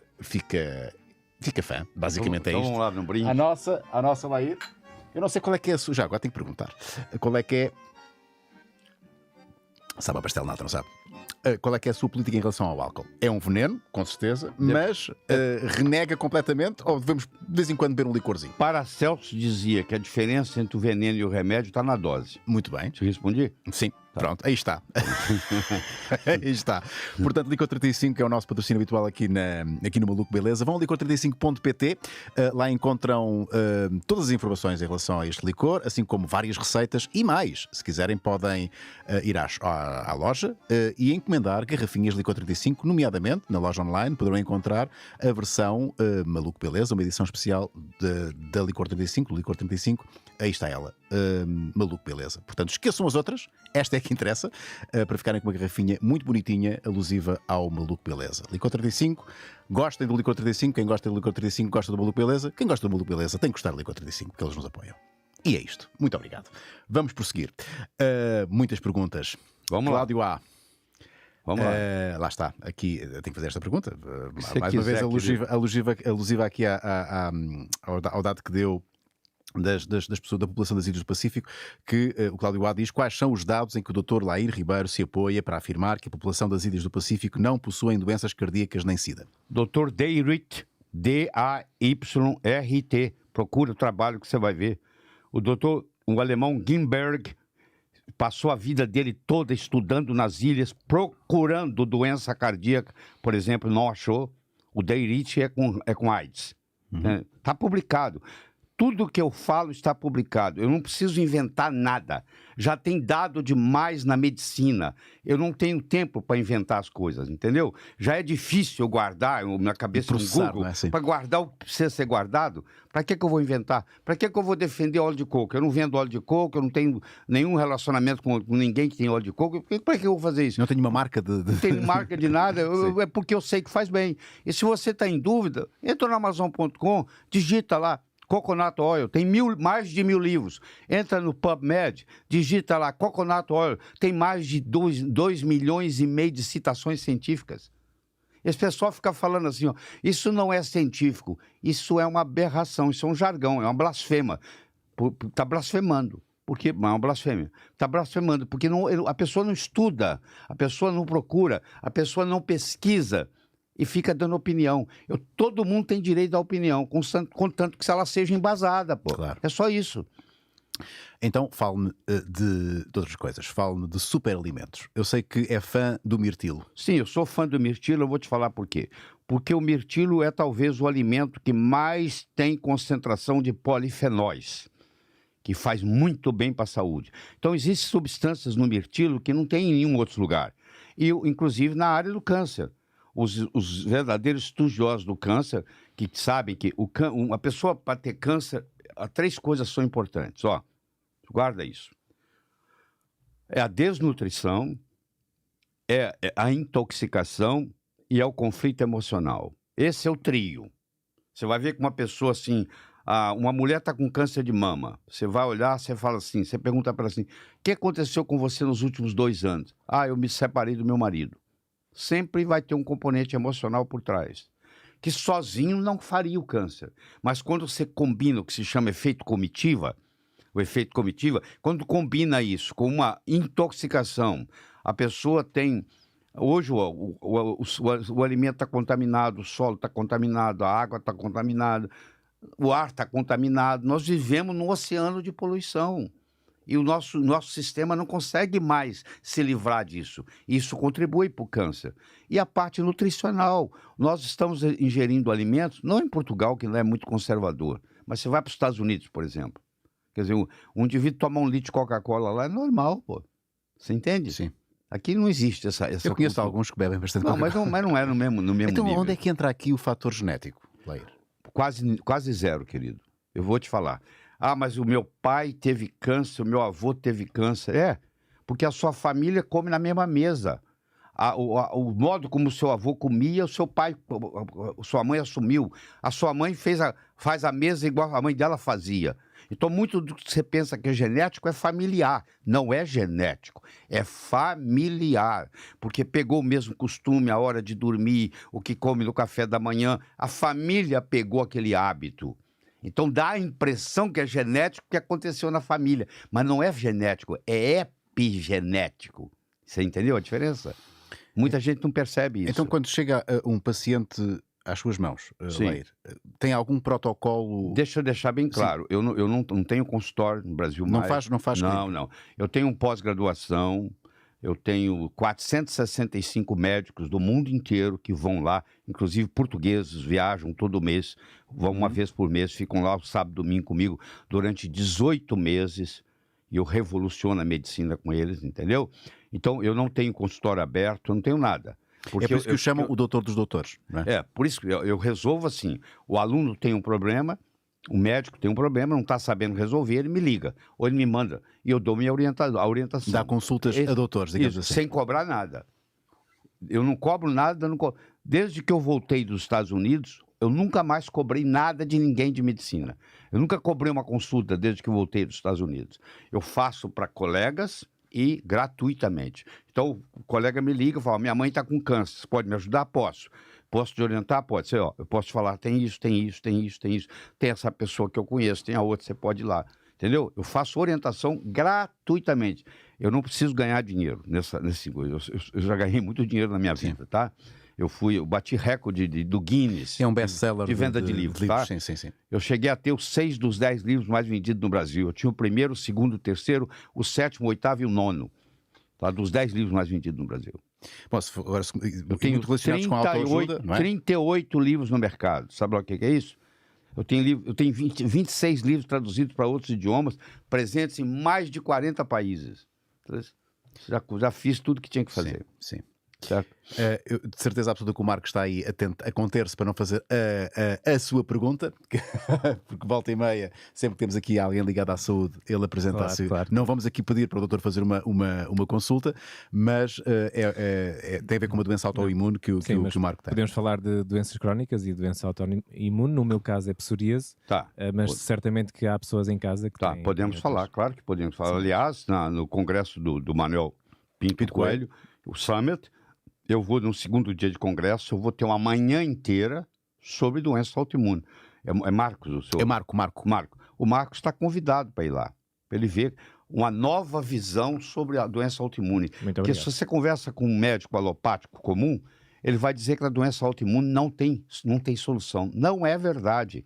A: fã, basicamente
B: Então
A: é isto.
B: vamos lá, no brinde.
A: A nossa Lair, eu não sei qual é que é a sua, já agora tenho que perguntar, qual é que é, sabe a pastel de nata, não sabe? Qual é que é a sua política em relação ao álcool? É um veneno, com certeza, mas renega completamente ou devemos de vez em quando beber um licorzinho?
B: Paracelso dizia que a diferença entre o veneno e o remédio está na dose.
A: Muito bem.
B: Te respondi?
A: Sim, pronto, aí está. Aí está. Portanto, Licor 35 é o nosso patrocínio habitual aqui no Maluco Beleza. Vão a licor35.pt, lá encontram todas as informações em relação a este licor, assim como várias receitas e mais. Se quiserem, podem ir à loja e encomendar garrafinhas de Licor 35, nomeadamente na loja online, poderão encontrar a versão Maluco Beleza, uma edição especial da Licor 35, do Licor 35. Aí está ela, Maluco Beleza. Portanto, esqueçam as outras, esta é que interessa, para ficarem com uma garrafinha muito bonitinha, alusiva ao Maluco Beleza. Licor 35, gostem do Licor 35, quem gosta do Licor 35 gosta do Maluco Beleza, quem gosta do Maluco Beleza tem que gostar do Licor 35, porque eles nos apoiam. E é isto. Muito obrigado. Vamos prosseguir. Muitas perguntas.
B: Vamos lá.
A: Cláudio A.
B: Vamos lá.
A: Lá está, aqui tenho que fazer esta pergunta.
B: Se
A: Mais uma vez,
B: quiser,
A: alusiva aqui ao dado que deu das pessoas da população das Ilhas do Pacífico, que o Cláudio A diz quais são os dados em que o Dr. Lair Ribeiro se apoia para afirmar que a população das Ilhas do Pacífico não possuem doenças cardíacas nem SIDA.
B: Dr. Dayrit, D-A-Y-R-T. Procura o trabalho que você vai ver. O alemão Gimberg passou a vida dele toda estudando nas ilhas, procurando doença cardíaca, por exemplo, não achou. O Dayrit é com AIDS. Está publicado. Tudo que eu falo está publicado. Eu não preciso inventar nada. Já tem dado demais na medicina. Eu não tenho tempo para inventar as coisas, entendeu? Já é difícil eu guardar na cabeça do Google,
A: né?
B: para guardar o que precisa ser guardado. Para que eu vou inventar? Para que eu vou defender óleo de coco? Eu não vendo óleo de coco, eu não tenho nenhum relacionamento com ninguém que tem óleo de coco. Para que eu vou fazer isso?
A: Não tenho uma marca de...
B: Não tenho marca de nada, é porque eu sei que faz bem. E se você está em dúvida, entra no Amazon.com, digita lá, Coconut Oil, tem mais de 1000 livros. Entra no PubMed, digita lá, Coconut Oil, tem mais de 2,5 milhões de citações científicas. Esse pessoal fica falando assim, ó, isso não é científico, isso é uma aberração, isso é um jargão, é uma blasfema. Está blasfemando. Por quê? É uma blasfêmia. Está blasfemando, porque a pessoa não estuda, a pessoa não procura, a pessoa não pesquisa. E fica dando opinião. Todo mundo tem direito à opinião, contanto que ela seja embasada, pô.
A: Claro.
B: É só isso.
A: Então, fale-me de outras coisas. Fale-me de superalimentos. Eu sei que é fã do mirtilo.
B: Sim, eu sou fã do mirtilo, eu vou te falar por quê. Porque o mirtilo é talvez o alimento que mais tem concentração de polifenóis, que faz muito bem para a saúde. Então, existem substâncias no mirtilo que não tem em nenhum outro lugar. E, inclusive, na área do câncer. Os verdadeiros estudiosos do câncer, que sabem que uma pessoa para ter câncer, 3 coisas são importantes. Ó, guarda isso. É a desnutrição, é a intoxicação e é o conflito emocional. Esse é o trio. Você vai ver que uma pessoa assim, uma mulher está com câncer de mama. Você vai olhar, você fala assim, você pergunta para ela assim, o que aconteceu com você nos últimos 2 anos? Eu me separei do meu marido. Sempre vai ter um componente emocional por trás, que sozinho não faria o câncer. Mas quando você combina o que se chama efeito comitiva, quando combina isso com uma intoxicação, a pessoa tem... Hoje o alimento está contaminado, o solo está contaminado, a água está contaminada, o ar está contaminado. Nós vivemos num oceano de poluição. E o nosso sistema não consegue mais se livrar disso. Isso contribui para o câncer. E a parte nutricional. Nós estamos ingerindo alimentos, não em Portugal, que não é muito conservador, mas você vai para os Estados Unidos, por exemplo. Quer dizer, um indivíduo tomar 1 litro de Coca-Cola lá é normal, pô. Você entende?
A: Sim.
B: Aqui não existe essa
A: Eu conheço
B: cultura.
A: alguns que bebem bastante
B: Não, mas
A: Coca-Cola.
B: não é no mesmo
A: Então,
B: nível.
A: onde é que entra aqui o fator genético, Leir?
B: Quase zero, querido. Eu vou te falar. Ah, mas o meu pai teve câncer, o meu avô teve câncer. É, porque a sua família come na mesma mesa. O modo como o seu avô comia, o seu pai, sua mãe assumiu. A sua mãe faz a mesa igual a mãe dela fazia. Então, muito do que você pensa que é genético é familiar. Não é genético, é familiar. Porque pegou o mesmo costume, a hora de dormir, o que come no café da manhã. A família pegou aquele hábito. Então, dá a impressão que é genético que aconteceu na família. Mas não é genético, é epigenético. Você entendeu a diferença? Muita gente não percebe isso.
A: Então, quando chega um paciente às suas mãos,
B: Sim.
A: Leir, tem algum protocolo?
B: Deixa eu deixar bem claro, eu não tenho consultório no Brasil
A: Não
B: mais.
A: faz
B: Não,
A: clínica?
B: não. Eu tenho pós-graduação, eu tenho 465 médicos do mundo inteiro que vão lá, inclusive portugueses, viajam todo mês, vão uma vez por mês, ficam lá sábado, domingo comigo durante 18 meses e eu revoluciono a medicina com eles, entendeu? Então, eu não tenho consultório aberto, eu não tenho nada.
A: É por isso que o chamam o doutor dos doutores, não é?
B: É, por isso que eu resolvo assim, o aluno tem um problema, o médico tem um problema, não está sabendo resolver, ele me liga, ou ele me manda, e eu dou minha orientação.
A: Dá consultas a doutores, digamos
B: Isso,
A: assim.
B: sem cobrar nada. Eu não cobro nada, desde que eu voltei dos Estados Unidos, eu nunca mais cobrei nada de ninguém de medicina. Eu nunca cobrei uma consulta desde que eu voltei dos Estados Unidos. Eu faço para colegas e gratuitamente. Então, o colega me liga e fala, minha mãe está com câncer, você pode me ajudar? Posso. Posso te orientar? Pode ser, ó, eu posso te falar, tem isso, tem isso, tem isso, tem isso. Tem essa pessoa que eu conheço, tem a outra, você pode ir lá. Entendeu? Eu faço orientação gratuitamente. Eu não preciso ganhar dinheiro nesse coisa. Eu já ganhei muito dinheiro na minha vida, tá? Eu bati recorde do Guinness.
A: É um best-seller
B: de venda de livros, tá?
A: Sim, sim, sim.
B: Eu cheguei a ter os 6 dos 10 livros mais vendidos no Brasil. Eu tinha o primeiro, o segundo, o terceiro, o sétimo, o oitavo e o nono. Tá? Dos 10 livros mais vendidos no Brasil.
A: Bom, agora,
B: Eu tenho
A: muito relacionados com a autoajuda, não é?
B: 38 livros no mercado. Sabe lá o que é isso? Eu tenho 26 livros traduzidos para outros idiomas, presentes em mais de 40 países. Já fiz tudo que tinha que fazer.
A: Sim.
B: Certo?
A: Eu, de certeza absoluta que o Marco está aí atento a conter-se para não fazer a sua pergunta, porque volta e meia, sempre que temos aqui alguém ligado à saúde, ele apresenta a sua.
C: Claro.
A: Não vamos aqui pedir para o doutor fazer uma consulta, mas tem a ver com uma doença autoimune que o Marco tem.
C: Podemos falar de doenças crónicas e doença autoimune. No meu caso é psoríase,
B: Tá.
C: mas certamente que há pessoas em casa que têm.
B: Podemos falar, claro que podemos falar.
C: Sim.
B: Aliás, no congresso do Manuel Pinto Coelho, o Summit, eu vou, no segundo dia de congresso, eu vou ter uma manhã inteira sobre doença autoimune. É Marcos o seu?
A: É Marco.
B: O Marcos está convidado para ir lá, para ele ver uma nova visão sobre a doença autoimune.
C: Muito
B: Porque
C: obrigado.
B: se você conversa com um médico alopático comum, ele vai dizer que a doença autoimune não tem solução. Não é verdade.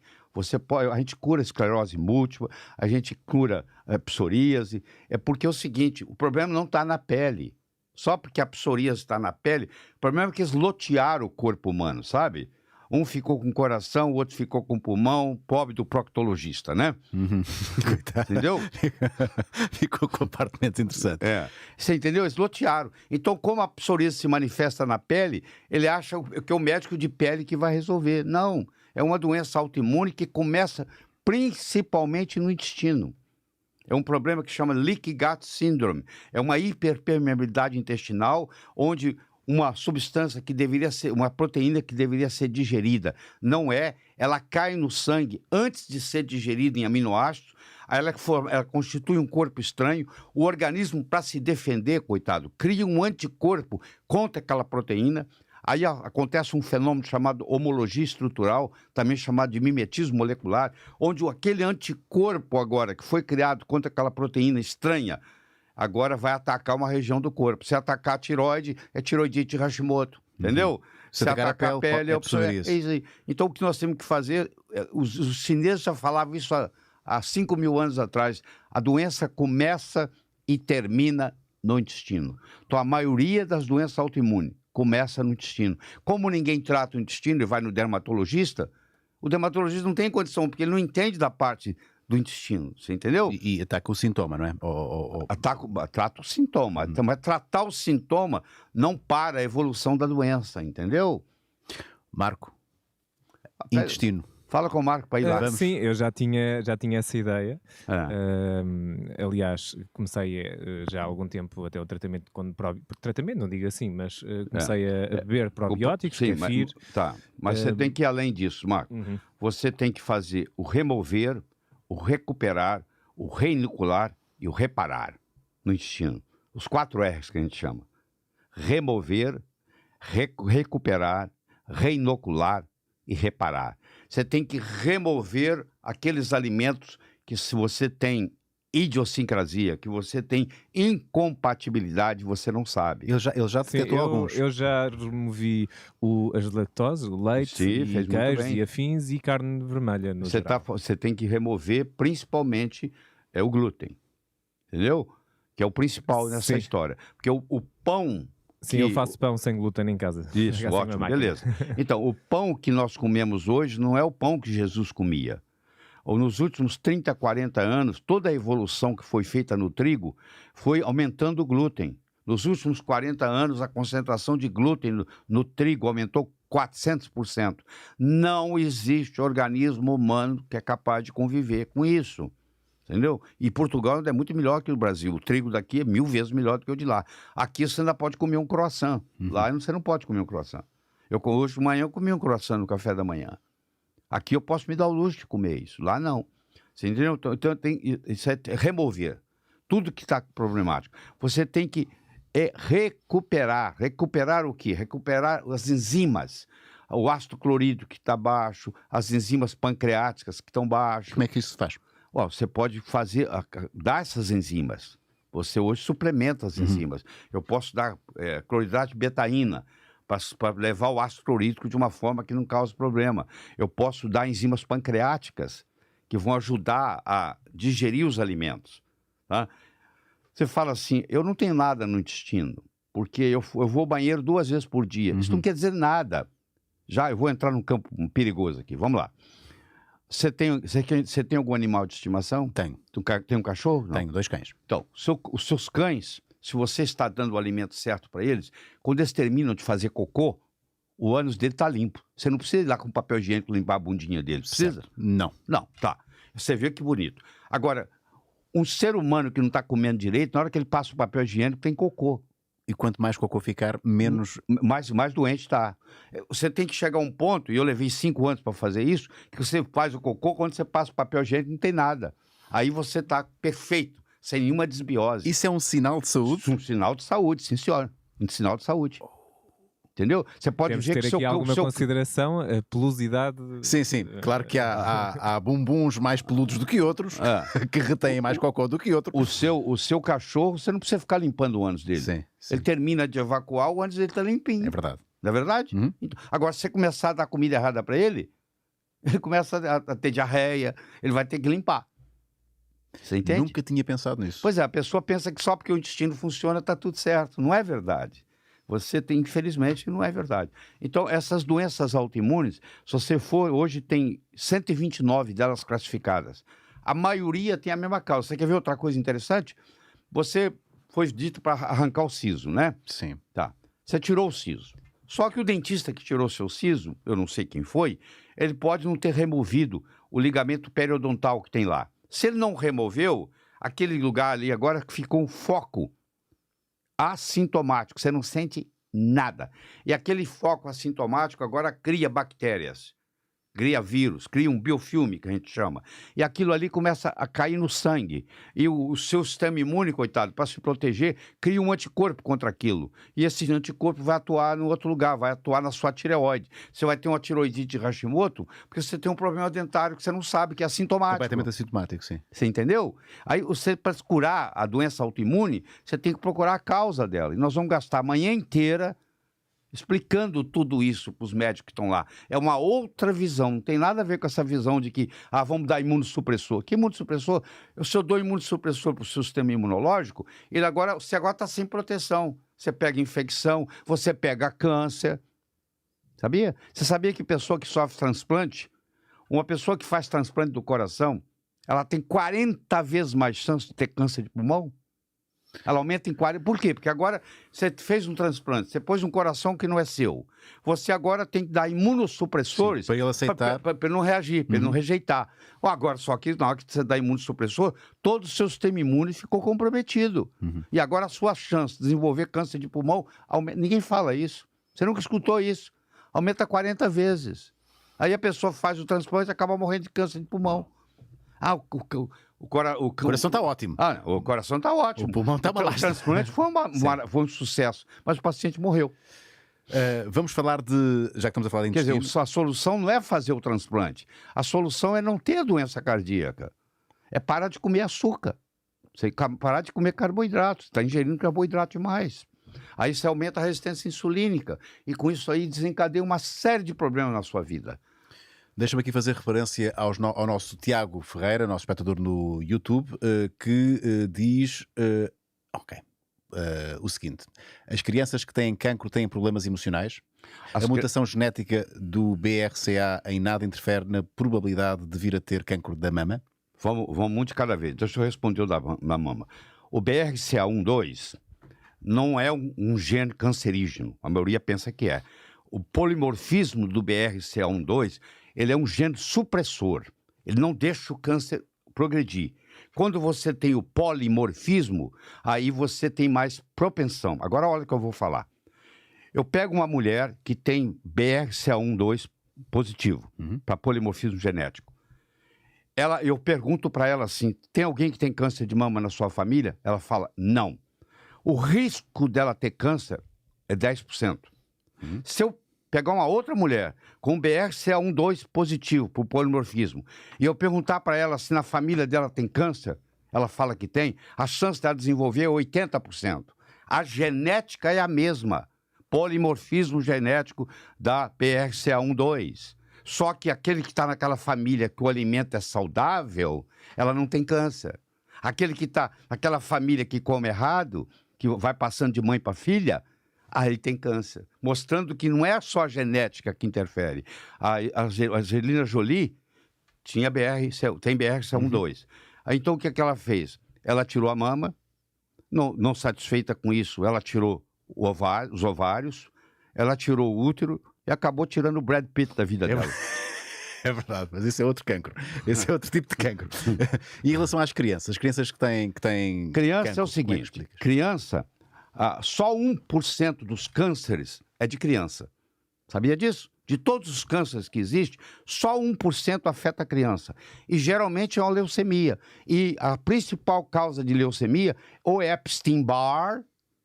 B: A gente cura esclerose múltipla, a gente cura psoríase. É porque é o seguinte, o problema não está na pele. Só porque a psoríase está na pele, o problema é que eles lotearam o corpo humano, sabe? Um ficou com o coração, o outro ficou com o pulmão, pobre do proctologista, né? Entendeu?
A: Ficou com a parte menos interessante.
B: Você entendeu? Eles lotearam. Então, como a psoríase se manifesta na pele, ele acha que é o médico de pele que vai resolver. Não, é uma doença autoimune que começa principalmente no intestino. É um problema que chama Leaky Gut Syndrome. É uma hiperpermeabilidade intestinal, onde uma substância que deveria ser, uma proteína que deveria ser digerida, não é, ela cai no sangue antes de ser digerida em aminoácidos, aí ela constitui um corpo estranho, o organismo, para se defender, coitado, cria um anticorpo contra aquela proteína. Aí acontece um fenômeno chamado homologia estrutural, também chamado de mimetismo molecular, onde aquele anticorpo agora, que foi criado contra aquela proteína estranha, agora vai atacar uma região do corpo. Se atacar a tireoide, é tiroidite de Hashimoto, entendeu? Se atacar a pele, é isso aí. Então, o que nós temos que fazer, os chineses já falavam isso há 5 mil anos atrás, a doença começa e termina no intestino. Então, a maioria das doenças autoimunes começa no intestino. Como ninguém trata o intestino e vai no dermatologista, o dermatologista não tem condição, porque ele não entende da parte do intestino, você entendeu?
A: E ataca o sintoma, não é?
B: Trata o sintoma. Então, mas tratar o sintoma não para a evolução da doença, entendeu?
A: Marco, intestino.
B: Fala com o Marco para ir lá.
C: Sim, eu já tinha essa ideia.
B: É.
C: Aliás, comecei já há algum tempo até o tratamento tratamento, não digo assim, mas comecei a beber probióticos,
B: Sim,
C: kefir.
B: mas você tem que ir além disso, Marco. Você tem que fazer o remover, o recuperar, o reinocular e o reparar no intestino. Os 4 R's que a gente chama. Remover, recuperar, reinocular e reparar. Você tem que remover aqueles alimentos que, se você tem idiosincrasia, que você tem incompatibilidade, você não sabe.
A: Ele já detectou alguns.
C: Eu já removi as lactose, o leite,
B: Sim,
C: e queijos e afins e carne vermelha.
B: Você tem que remover principalmente o glúten, entendeu? Que é o principal nessa história. Porque o pão...
C: Sim, eu faço pão sem glúten em casa.
B: Isso, ótimo, beleza. Então, o pão que nós comemos hoje não é o pão que Jesus comia. Ou nos últimos 30, 40 anos, toda a evolução que foi feita no trigo foi aumentando o glúten. Nos últimos 40 anos, a concentração de glúten no trigo aumentou 400%. Não existe organismo humano que é capaz de conviver com isso. Entendeu? E Portugal é muito melhor que o Brasil. O trigo daqui é 1000 vezes melhor do que o de lá. Aqui você ainda pode comer um croissant. Lá você não pode comer um croissant. Hoje de manhã eu comi um croissant no café da manhã. Aqui eu posso me dar o luxo de comer isso. Lá não. Você entendeu? Então isso é remover tudo que está problemático. Você tem que recuperar. Recuperar o quê? Recuperar as enzimas. O ácido clorídrico que está baixo, as enzimas pancreáticas que estão baixas.
A: Como é que isso se faz?
B: Você pode dar essas enzimas. Você hoje suplementa as enzimas. Eu posso dar cloridrato de betaína para levar o ácido clorídrico de uma forma que não cause problema. Eu posso dar enzimas pancreáticas que vão ajudar a digerir os alimentos. Tá? Você fala assim, eu não tenho nada no intestino, porque eu vou ao banheiro 2 vezes por dia. Isso não quer dizer nada. Eu vou entrar num campo perigoso aqui. Vamos lá. Você tem algum animal de estimação?
A: Tenho.
B: Tem um cachorro? Não.
A: Tenho 2 cães.
B: Então, os seus cães, se você está dando o alimento certo para eles, quando eles terminam de fazer cocô, o ânus dele está limpo. Você não precisa ir lá com papel higiênico limpar a bundinha dele. Precisa?
A: Certo. Não.
B: Não, tá. Você vê que bonito. Agora, um ser humano que não está comendo direito, na hora que ele passa o papel higiênico, tem cocô.
A: E quanto mais cocô ficar, menos...
B: Mais doente está. Você tem que chegar a um ponto, e eu levei 5 anos para fazer isso, que você faz o cocô, quando você passa o papel higiênico, não tem nada. Aí você está perfeito, sem nenhuma desbiose.
A: Isso é um sinal de saúde?
B: Um sinal de saúde, sim, senhora. Um sinal de saúde. Entendeu? Você pode
C: Temos
B: dizer
C: ter
B: que
C: aqui alguma consideração, a pelosidade...
A: Sim. Claro que há bumbuns mais peludos do que outros, que retêm mais cocô do que outros.
B: O seu cachorro, você não precisa ficar limpando o ânus dele.
A: Sim.
B: Ele termina de evacuar, o ânus dele está limpinho.
A: É verdade.
B: Não é verdade? Então, agora, se você começar a dar comida errada para ele começa a ter diarreia, ele vai ter que limpar. Você entende?
A: Nunca tinha pensado nisso.
B: Pois é, a pessoa pensa que só porque o intestino funciona está tudo certo. Não é verdade. Você tem, infelizmente, não é verdade. Então, essas doenças autoimunes, se você for, hoje tem 129 delas classificadas. A maioria tem a mesma causa. Você quer ver outra coisa interessante? Você foi dito para arrancar o siso, né?
A: Sim.
B: Tá. Você tirou o siso. Só que o dentista que tirou seu siso, eu não sei quem foi, ele pode não ter removido o ligamento periodontal que tem lá. Se ele não removeu, aquele lugar ali agora ficou um foco assintomático, você não sente nada. E aquele foco assintomático agora cria bactérias, cria vírus, cria um biofilme, que a gente chama. E aquilo ali começa a cair no sangue. E o seu sistema imune, coitado, para se proteger, cria um anticorpo contra aquilo. E esse anticorpo vai atuar no outro lugar, vai atuar na sua tireoide. Você vai ter uma tiroidite de Hashimoto, porque você tem um problema dentário que você não sabe, que é assintomático.
A: Completamente assintomático, sim.
B: Você entendeu? Aí você, para curar a doença autoimune, você tem que procurar a causa dela. E nós vamos gastar a manhã inteira explicando tudo isso para os médicos que estão lá. É uma outra visão, não tem nada a ver com essa visão de que, vamos dar imunossupressor. Que imunossupressor? Se eu dou imunossupressor para o seu sistema imunológico, você agora está sem proteção. Você pega infecção, você pega câncer. Sabia? Você sabia que pessoa que sofre transplante, uma pessoa que faz transplante do coração, ela tem 40 vezes mais chance de ter câncer de pulmão. Ela aumenta em 40. Por quê? Porque agora você fez um transplante, você pôs um coração que não é seu. Você agora tem que dar imunossupressores
A: para ele aceitar.
B: Para ele não reagir, para ele não rejeitar. Agora, só que na hora que você dá imunossupressor, todo o seu sistema imune ficou comprometido. E agora a sua chance de desenvolver câncer de pulmão aumenta. Ninguém fala isso. Você nunca escutou isso. Aumenta 40 vezes. Aí a pessoa faz o transplante e acaba morrendo de câncer de pulmão. O
A: coração está ótimo.
B: O coração está ótimo.
A: O pulmão está uma
B: O transplante foi um sucesso, mas o paciente morreu.
A: Vamos falar já que estamos a falar de intestino...
B: Quer dizer, a solução não é fazer o transplante. A solução é não ter doença cardíaca. É parar de comer açúcar. Você parar de comer carboidrato. Você está ingerindo carboidrato demais. Aí você aumenta a resistência insulínica. E com isso aí desencadeia uma série de problemas na sua vida.
A: Deixa-me aqui fazer referência ao nosso Tiago Ferreira, nosso espectador no YouTube, que diz o seguinte: as crianças que têm cancro têm problemas emocionais? A mutação genética do BRCA em nada interfere na probabilidade de vir a ter cancro da mama?
B: Vamos muito de cada vez. Deixa eu responder o da mama. O BRCA1/2 não é um gene cancerígeno. A maioria pensa que é. O polimorfismo do BRCA1/2, ele é um gene supressor. Ele não deixa o câncer progredir. Quando você tem o polimorfismo, aí você tem mais propensão. Agora olha o que eu vou falar. Eu pego uma mulher que tem BRCA1/2 positivo, para polimorfismo genético. Eu pergunto para ela assim, tem alguém que tem câncer de mama na sua família? Ela fala, não. O risco dela ter câncer é 10%. Se eu pegar uma outra mulher com BRCA1/2 positivo para o polimorfismo e eu perguntar para ela se na família dela tem câncer, ela fala que tem, a chance dela desenvolver é 80%. A genética é a mesma. Polimorfismo genético da BRCA1/2. Só que aquele que está naquela família que o alimento é saudável, ela não tem câncer. Aquele que está naquela família que come errado, que vai passando de mãe para filha, aí tem câncer. Mostrando que não é só a genética que interfere. A Angelina Jolie tem BRCA1/2. Então o que ela fez? Ela tirou a mama, não satisfeita com isso, ela tirou os ovários, ela tirou o útero e acabou tirando o Brad Pitt da vida dela.
A: É verdade, mas esse é outro cancro. Esse é outro tipo de cancro. E em relação às crianças? As crianças que têm
B: criança
A: cancro,
B: é o seguinte, criança, só 1% dos cânceres é de criança. Sabia disso? De todos os cânceres que existem, só 1% afeta a criança. E geralmente é uma leucemia. E a principal causa de leucemia ou é Epstein-Barr,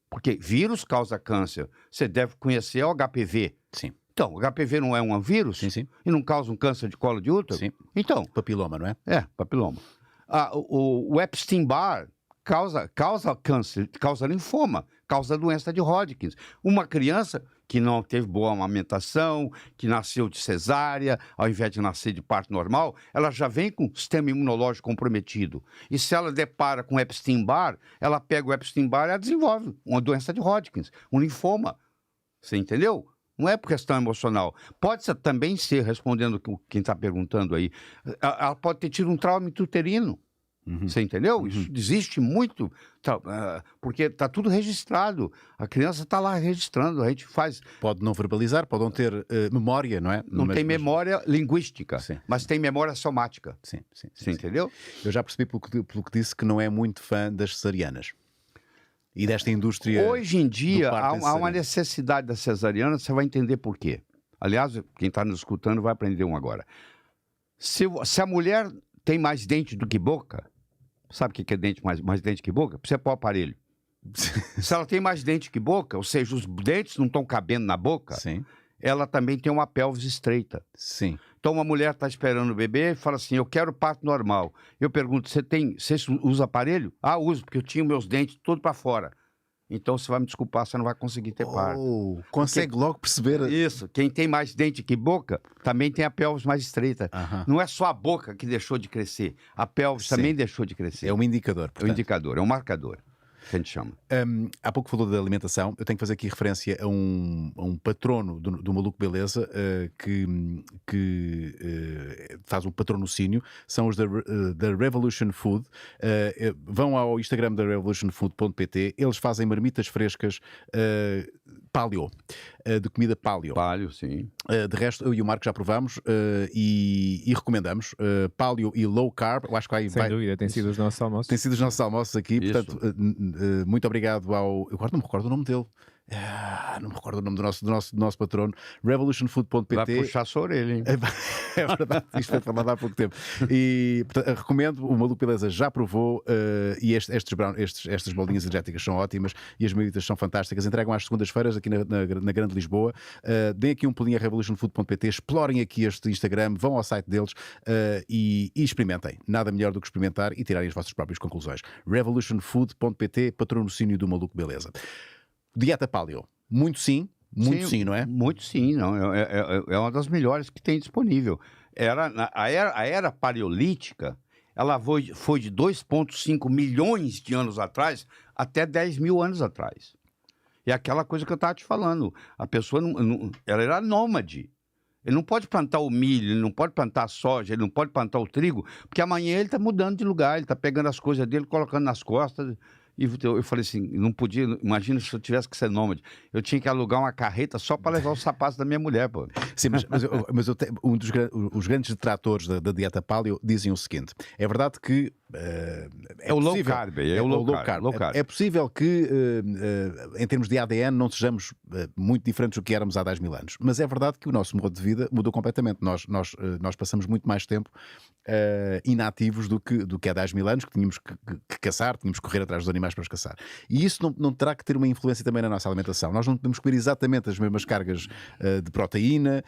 B: porque vírus causa câncer. Você deve conhecer o HPV.
A: Sim.
B: Então, o HPV não é um vírus?
A: Sim, sim.
B: E não causa um câncer de colo de útero?
A: Sim.
B: Então.
A: Papiloma, não é?
B: É, papiloma. O Epstein-Barr causa câncer, causa linfoma, causa doença de Hodgkin. Uma criança que não teve boa amamentação, que nasceu de cesárea, ao invés de nascer de parto normal, ela já vem com o sistema imunológico comprometido. E se ela depara com Epstein-Barr, ela pega o Epstein-Barr e ela desenvolve uma doença de Hodgkin, um linfoma. Você entendeu? Não é por questão emocional. Pode também ser, respondendo quem está perguntando aí, ela pode ter tido um trauma intrauterino. Você entendeu? Isso existe muito, porque está tudo registrado. A criança está lá registrando, a gente faz...
A: Pode não verbalizar, pode não ter memória, não é?
B: Não tem memória linguística,
A: sim,
B: mas tem memória somática.
A: Sim.
B: Você entendeu?
A: Eu já percebi pelo que disse que não é muito fã das cesarianas. E desta indústria...
B: Hoje em dia, há uma necessidade da cesariana, você vai entender por quê. Aliás, quem está nos escutando vai aprender um agora. Se a mulher tem mais dente do que boca, sabe o que é dente mais dente que boca? Você põe o aparelho. Se ela tem mais dente que boca, ou seja, os dentes não estão cabendo na boca,
A: sim,
B: ela também tem uma pelvis estreita.
A: Sim.
B: Então uma mulher está esperando o bebê e fala assim, eu quero parto normal. Eu pergunto, você usa aparelho? Ah, uso, porque eu tinha meus dentes todos para fora. Então você vai me desculpar, você não vai conseguir ter parto.
A: Consegue logo perceber.
B: Isso, quem tem mais dente que boca, também tem a pelvis mais estreita. Não é só a boca que deixou de crescer, a pelvis também deixou de crescer.
A: É um indicador.
B: Portanto. É um indicador, é um marcador. que a gente chama.
A: Há pouco falou da alimentação. Eu tenho que fazer aqui referência a um patrono do Maluco Beleza que faz um patrocínio. São os da Revolution Food. Vão ao Instagram da revolutionfood.pt. Eles fazem marmitas frescas paleo, de comida paleo.
B: Paleo, sim.
A: De resto, eu e o Marco já provamos e recomendamos paleo e low carb. Eu acho que aí
C: Sem dúvida, tem sido os nossos almoços.
A: Tem sido os nossos almoços aqui.
B: Isso.
A: Portanto, muito obrigado ao. Eu agora não me recordo o nome dele. Não me recordo o nome do nosso patrono. Revolutionfood.pt.
B: Vai puxar a sua orelha, hein?
A: É verdade, isto foi falado há pouco tempo. E portanto, recomendo, o Maluco Beleza já provou e estas bolinhas energéticas são ótimas e as marmitas são fantásticas. Entregam às segundas-feiras aqui na Grande Lisboa. Deem aqui um pulinho a revolutionfood.pt, explorem aqui este Instagram, vão ao site deles e experimentem. Nada melhor do que experimentar e tirarem as vossas próprias conclusões. Revolutionfood.pt, patrocínio do Maluco Beleza. Dieta paleo. Muito sim, não é?
B: Muito sim, não. É uma das melhores que tem disponível. A era paleolítica, ela foi de 2,5 milhões de anos atrás até 10 mil anos atrás. E aquela coisa que eu estava te falando, a pessoa ela era nômade. Ele não pode plantar o milho, ele não pode plantar a soja, ele não pode plantar o trigo, porque amanhã ele está mudando de lugar, ele está pegando as coisas dele, colocando nas costas. E eu falei assim, não podia, imagina se eu tivesse que ser nômade, eu tinha que alugar uma carreta só para levar os sapatos da minha mulher, pô.
A: Sim, mas os grandes detratores da dieta paleo dizem o seguinte, é verdade que
B: é o low carb, é o low carb.
A: É possível que em termos de ADN não sejamos muito diferentes do que éramos há 10 mil anos, mas é verdade que o nosso modo de vida mudou completamente. Nós passamos muito mais tempo inativos do que há 10 mil anos, que tínhamos que caçar, tínhamos que correr atrás dos animais para os caçar. E isso não terá que ter uma influência também na nossa alimentação. Nós não podemos comer exatamente as mesmas cargas de proteína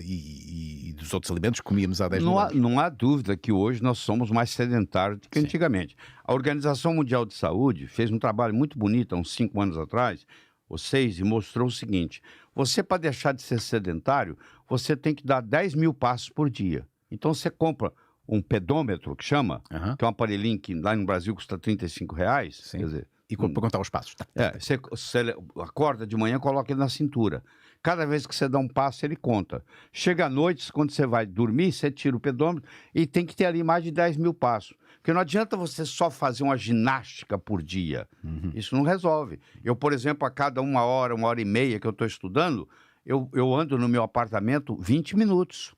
A: e dos outros alimentos que comíamos há 10 mil anos.
B: Não há dúvida que hoje nós somos mais sedentários do que antigamente. A Organização Mundial de Saúde fez um trabalho muito bonito há uns 5 anos atrás, ou 6, e mostrou o seguinte: você, para deixar de ser sedentário, você tem que dar 10 mil passos por dia. Então você compra um pedômetro, que chama, que é um aparelhinho que lá no Brasil custa R$35.
A: Sim.
B: Quer dizer,
A: e para contar os passos.
B: Você acorda de manhã, coloca ele na cintura. Cada vez que você dá um passo, ele conta. Chega à noite, quando você vai dormir, você tira o pedômetro e tem que ter ali mais de 10 mil passos. Porque não adianta você só fazer uma ginástica por dia. Isso não resolve. Eu, por exemplo, a cada 1 hora, 1h30 que eu estou estudando, eu ando no meu apartamento 20 minutos.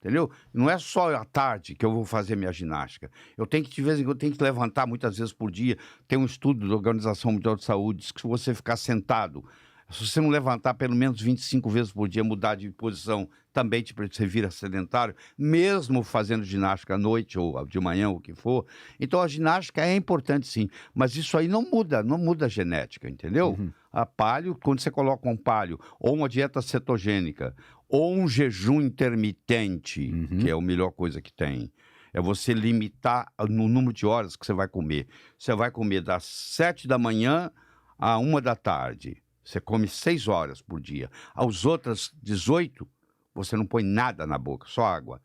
B: Entendeu? Não é só à tarde que eu vou fazer minha ginástica. Eu tenho que, de vez em quando, levantar muitas vezes por dia. Tem um estudo da Organização Mundial de Saúde, diz que se você ficar sentado, se você não levantar pelo menos 25 vezes por dia, mudar de posição, também você vira sedentário, mesmo fazendo ginástica à noite ou de manhã, ou o que for. Então a ginástica é importante sim, mas isso aí não muda a genética, entendeu? A paleo, quando você coloca um paleo, ou uma dieta cetogênica, ou um jejum intermitente, que é a melhor coisa que tem, é você limitar no número de horas que você vai comer. Você vai comer das 7 da manhã à 1 da tarde. Você come 6 horas por dia. Aos outras 18, você não põe nada na boca, só água.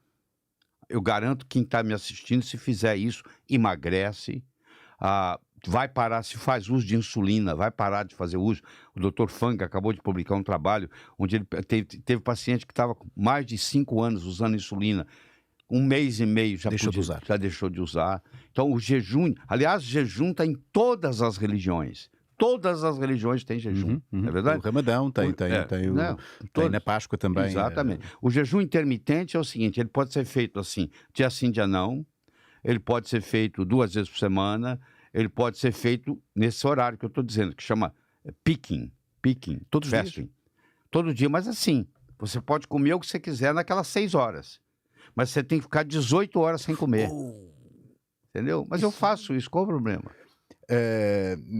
B: Eu garanto que quem está me assistindo, se fizer isso, emagrece, vai parar, se faz uso de insulina, vai parar de fazer uso. O Dr. Fang acabou de publicar um trabalho onde ele teve paciente que estava com mais de 5 anos usando insulina. 1 mês e meio já deixou de usar. Então o jejum, aliás, o jejum está em todas as religiões. Todas as religiões têm jejum, é verdade?
A: O Ramadão tem na Páscoa também.
B: Exatamente. O jejum intermitente é o seguinte, ele pode ser feito assim, dia sim, dia não, ele pode ser feito 2 vezes por semana, ele pode ser feito nesse horário que eu estou dizendo, que chama picking,
A: todos os dias?
B: Todo dia, mas assim, você pode comer o que você quiser naquelas 6 horas, mas você tem que ficar 18 horas sem comer, entendeu? Mas eu faço isso, qual o problema?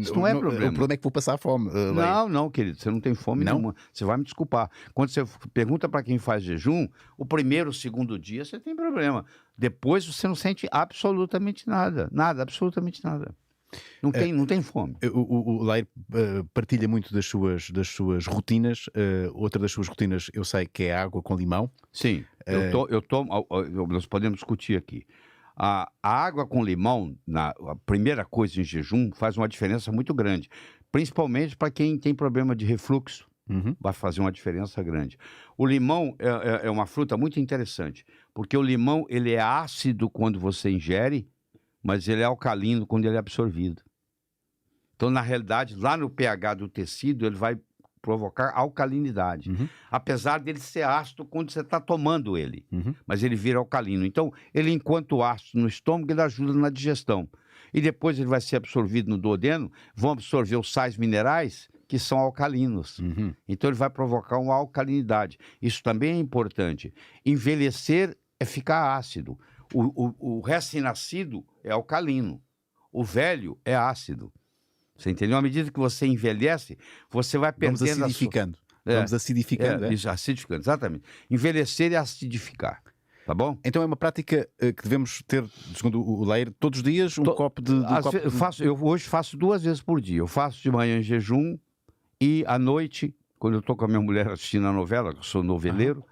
B: Isso não é problema.
A: O problema é que vou passar fome.
B: Não, querido, você não tem fome nenhuma. Você vai me desculpar. Quando você pergunta para quem faz jejum, o primeiro, o segundo dia, você tem problema. Depois você não sente absolutamente nada. Nada, absolutamente nada. Não tem fome.
A: O Lair partilha muito das suas rotinas. Outra das suas rotinas eu sei que é água com limão.
B: Sim, eu tomo. Nós podemos discutir aqui. A água com limão, a primeira coisa em jejum, faz uma diferença muito grande. Principalmente para quem tem problema de refluxo. Vai fazer uma diferença grande. O limão é uma fruta muito interessante, porque o limão ele é ácido quando você ingere, mas ele é alcalino quando ele é absorvido. Então, na realidade, lá no pH do tecido, ele vai provocar alcalinidade. Apesar dele ser ácido quando você está tomando ele, mas ele vira alcalino. Então, ele, enquanto ácido no estômago, ele ajuda na digestão. E depois ele vai ser absorvido no duodeno, vão absorver os sais minerais, que são alcalinos. Então, ele vai provocar uma alcalinidade. Isso também é importante. Envelhecer é ficar ácido. O recém-nascido é alcalino. O velho é ácido. Você entendeu? À medida que você envelhece, você vai perdendo...
A: Vamos acidificando. Vamos acidificando,
B: Isso, acidificando, exatamente. Envelhecer é acidificar. Tá bom?
A: Então é uma prática que devemos ter, segundo o Lair, todos os dias, um copo de...
B: Eu hoje faço 2 vezes por dia. Eu faço de manhã em jejum e à noite, quando eu estou com a minha mulher assistindo a novela, que eu sou noveleiro,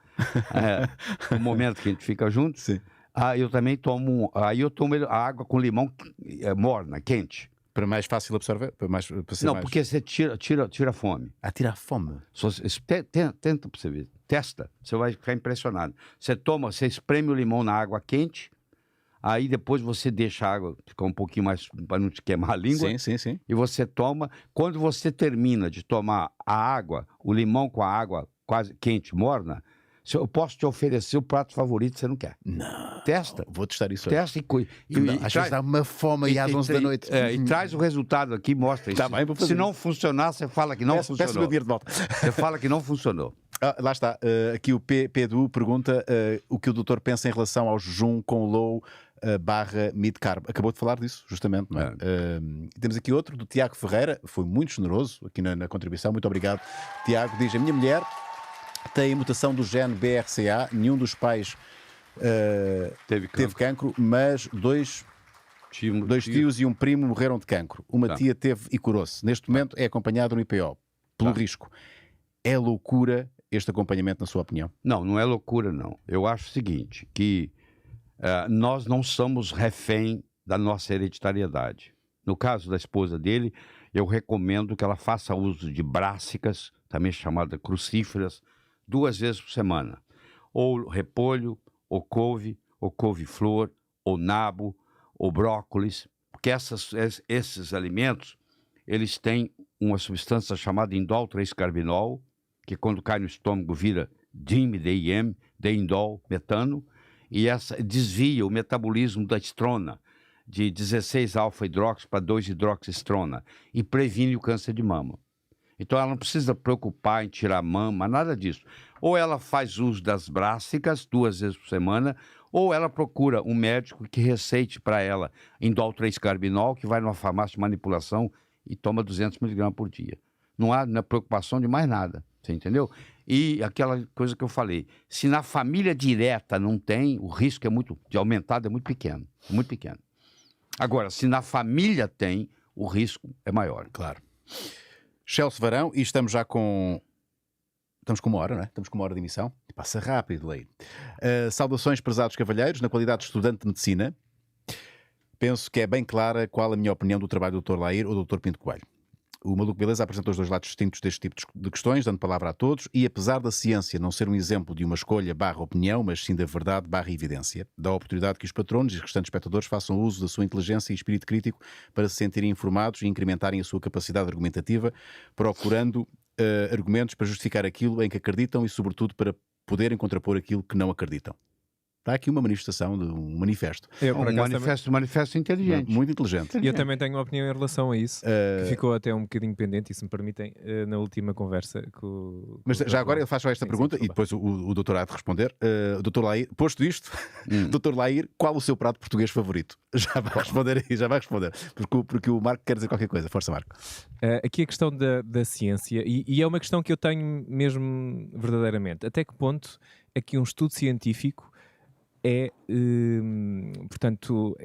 B: no momento que a gente fica junto, eu também tomo... Aí eu tomo a água com limão morna, quente.
A: Para mais fácil absorver? Para ser
B: Não, porque você tira a fome.
A: Tira a fome.
B: Tenta para você ver. Testa. Você vai ficar impressionado. Você espreme o limão na água quente, aí depois você deixa a água ficar um pouquinho mais, para não te queimar a língua.
A: Sim.
B: E você toma. Quando você termina de tomar a água, o limão com a água quase quente, morna, eu posso te oferecer o prato favorito, você não quer.
A: Não.
B: Testa.
A: Vou testar isso.
B: Testa
A: Às vezes dá uma fome aí às 11 da noite.
B: E traz o resultado aqui, mostra isso.
A: Tá bem, vou fazer.
B: Se não funcionar, você fala que não funcionou.
A: Peço o meu dinheiro de volta.
B: Você fala que não funcionou.
A: Lá está. Aqui o Pedro pergunta o que o doutor pensa em relação ao jejum com low / mid carb. Acabou de falar disso, justamente, não é? Temos aqui outro, do Tiago Ferreira. Foi muito generoso aqui na contribuição. Muito obrigado, Tiago. Diz: a minha mulher tem mutação do gene BRCA, nenhum dos pais teve cancro, mas dois tios e um primo morreram de cancro. Uma tia teve e curou-se. Neste momento é acompanhado no IPO, pelo risco. É loucura este acompanhamento, na sua opinião?
B: Não é loucura, não. Eu acho o seguinte, que nós não somos refém da nossa hereditariedade. No caso da esposa dele, eu recomendo que ela faça uso de brássicas, também chamadas crucíferas, 2 vezes por semana. Ou repolho, ou couve-flor, ou nabo, ou brócolis. Porque esses alimentos, eles têm uma substância chamada indol 3-carbinol, que quando cai no estômago vira DIM, deindol, metano, e essa desvia o metabolismo da estrona, de 16-alfa-hidroxi para 2-hidroxistrona, e previne o câncer de mama. Então ela não precisa preocupar em tirar mama, nada disso. Ou ela faz uso das brássicas 2 vezes por semana, ou ela procura um médico que receite para ela indol 3-carbinol, que vai numa farmácia de manipulação e toma 200 mg por dia. Não há preocupação de mais nada, você entendeu? E aquela coisa que eu falei, se na família direta não tem, o risco de aumentado é muito pequeno, muito pequeno. Agora, se na família tem, o risco é maior.
A: Claro. Celso Varão, e estamos já com... Estamos com 1 hora, não é? Estamos com 1 hora de emissão. Passa rápido, Lei. Saudações, prezados cavalheiros, na qualidade de estudante de medicina. Penso que é bem clara qual a minha opinião do trabalho do Dr. Lair ou do Dr. Pinto Coelho. O Maluco Beleza apresenta os 2 lados distintos deste tipo de questões, dando palavra a todos, e apesar da ciência não ser um exemplo de uma escolha / opinião, mas sim da verdade / evidência, dá a oportunidade que os patronos e os restantes espectadores façam uso da sua inteligência e espírito crítico para se sentirem informados e incrementarem a sua capacidade argumentativa, procurando argumentos para justificar aquilo em que acreditam e, sobretudo, para poderem contrapor aquilo que não acreditam. Está aqui uma manifestação, de um manifesto.
B: Um manifesto inteligente.
A: Muito inteligente.
C: E eu também tenho uma opinião em relação a isso, que ficou até um bocadinho pendente, e se me permitem, na última conversa com
A: Mas já agora ele faz só esta pergunta e depois o doutor há de responder. Doutor Lair, posto isto, doutor Lair, qual o seu prato português favorito? Já vai responder aí, já vai responder. Porque o Marco quer dizer qualquer coisa. Força, Marco.
C: Aqui a questão da ciência, e é uma questão que eu tenho mesmo verdadeiramente. Até que ponto é que um estudo científico portanto,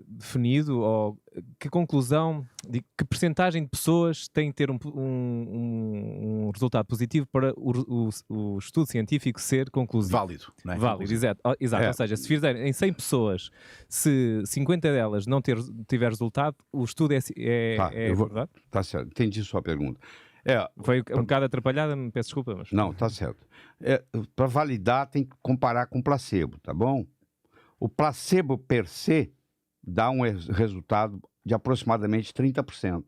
C: definido, ou que conclusão que percentagem de pessoas têm que ter um resultado positivo para o estudo científico ser conclusivo?
A: Válido, não é?
C: Válido, exato.
B: É.
C: Ou seja, se fizerem em 100 pessoas, se 50 delas não tiver resultado, o estudo é verdade?
B: Tá certo, entendi sua pergunta.
C: Foi um bocado atrapalhada, me peço desculpa, mas...
B: Não, tá certo. Para validar, tem que comparar com placebo, tá bom? O placebo per se dá um resultado de aproximadamente 30%.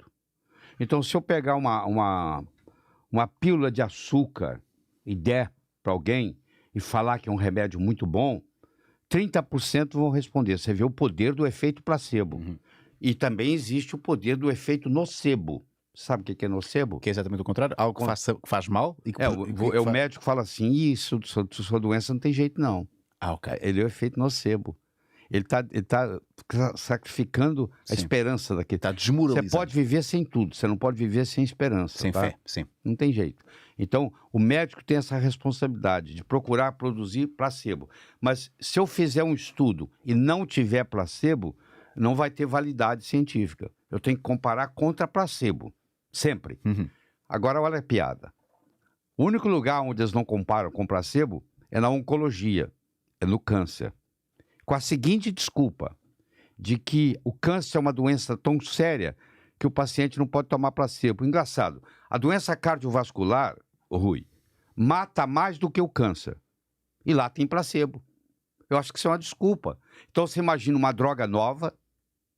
B: Então, se eu pegar uma pílula de açúcar e der para alguém e falar que é um remédio muito bom, 30% vão responder. Você vê o poder do efeito placebo.
A: Uhum.
B: E também existe o poder do efeito nocebo. Sabe o que é nocebo?
A: Que é exatamente o contrário, algo que faz mal e que
B: O médico fala assim, isso, sua doença não tem jeito não.
A: ok.
B: Ele é o efeito nocebo. Ele tá sacrificando a
A: Sim.
B: esperança daquele.
A: Está desmoralizando.
B: Você pode viver sem tudo, você não pode viver sem esperança.
A: Sem
B: tá?
A: fé, sim.
B: Não tem jeito. Então, o médico tem essa responsabilidade de procurar produzir placebo. Mas se eu fizer um estudo e não tiver placebo, não vai ter validade científica. Eu tenho que comparar contra placebo. Sempre.
A: Uhum.
B: Agora, olha a piada. O único lugar onde eles não comparam com placebo é na oncologia, é no câncer. Com a seguinte desculpa, de que o câncer é uma doença tão séria que o paciente não pode tomar placebo. Engraçado, a doença cardiovascular, Rui, mata mais do que o câncer. E lá tem placebo. Eu acho que isso é uma desculpa. Então você imagina uma droga nova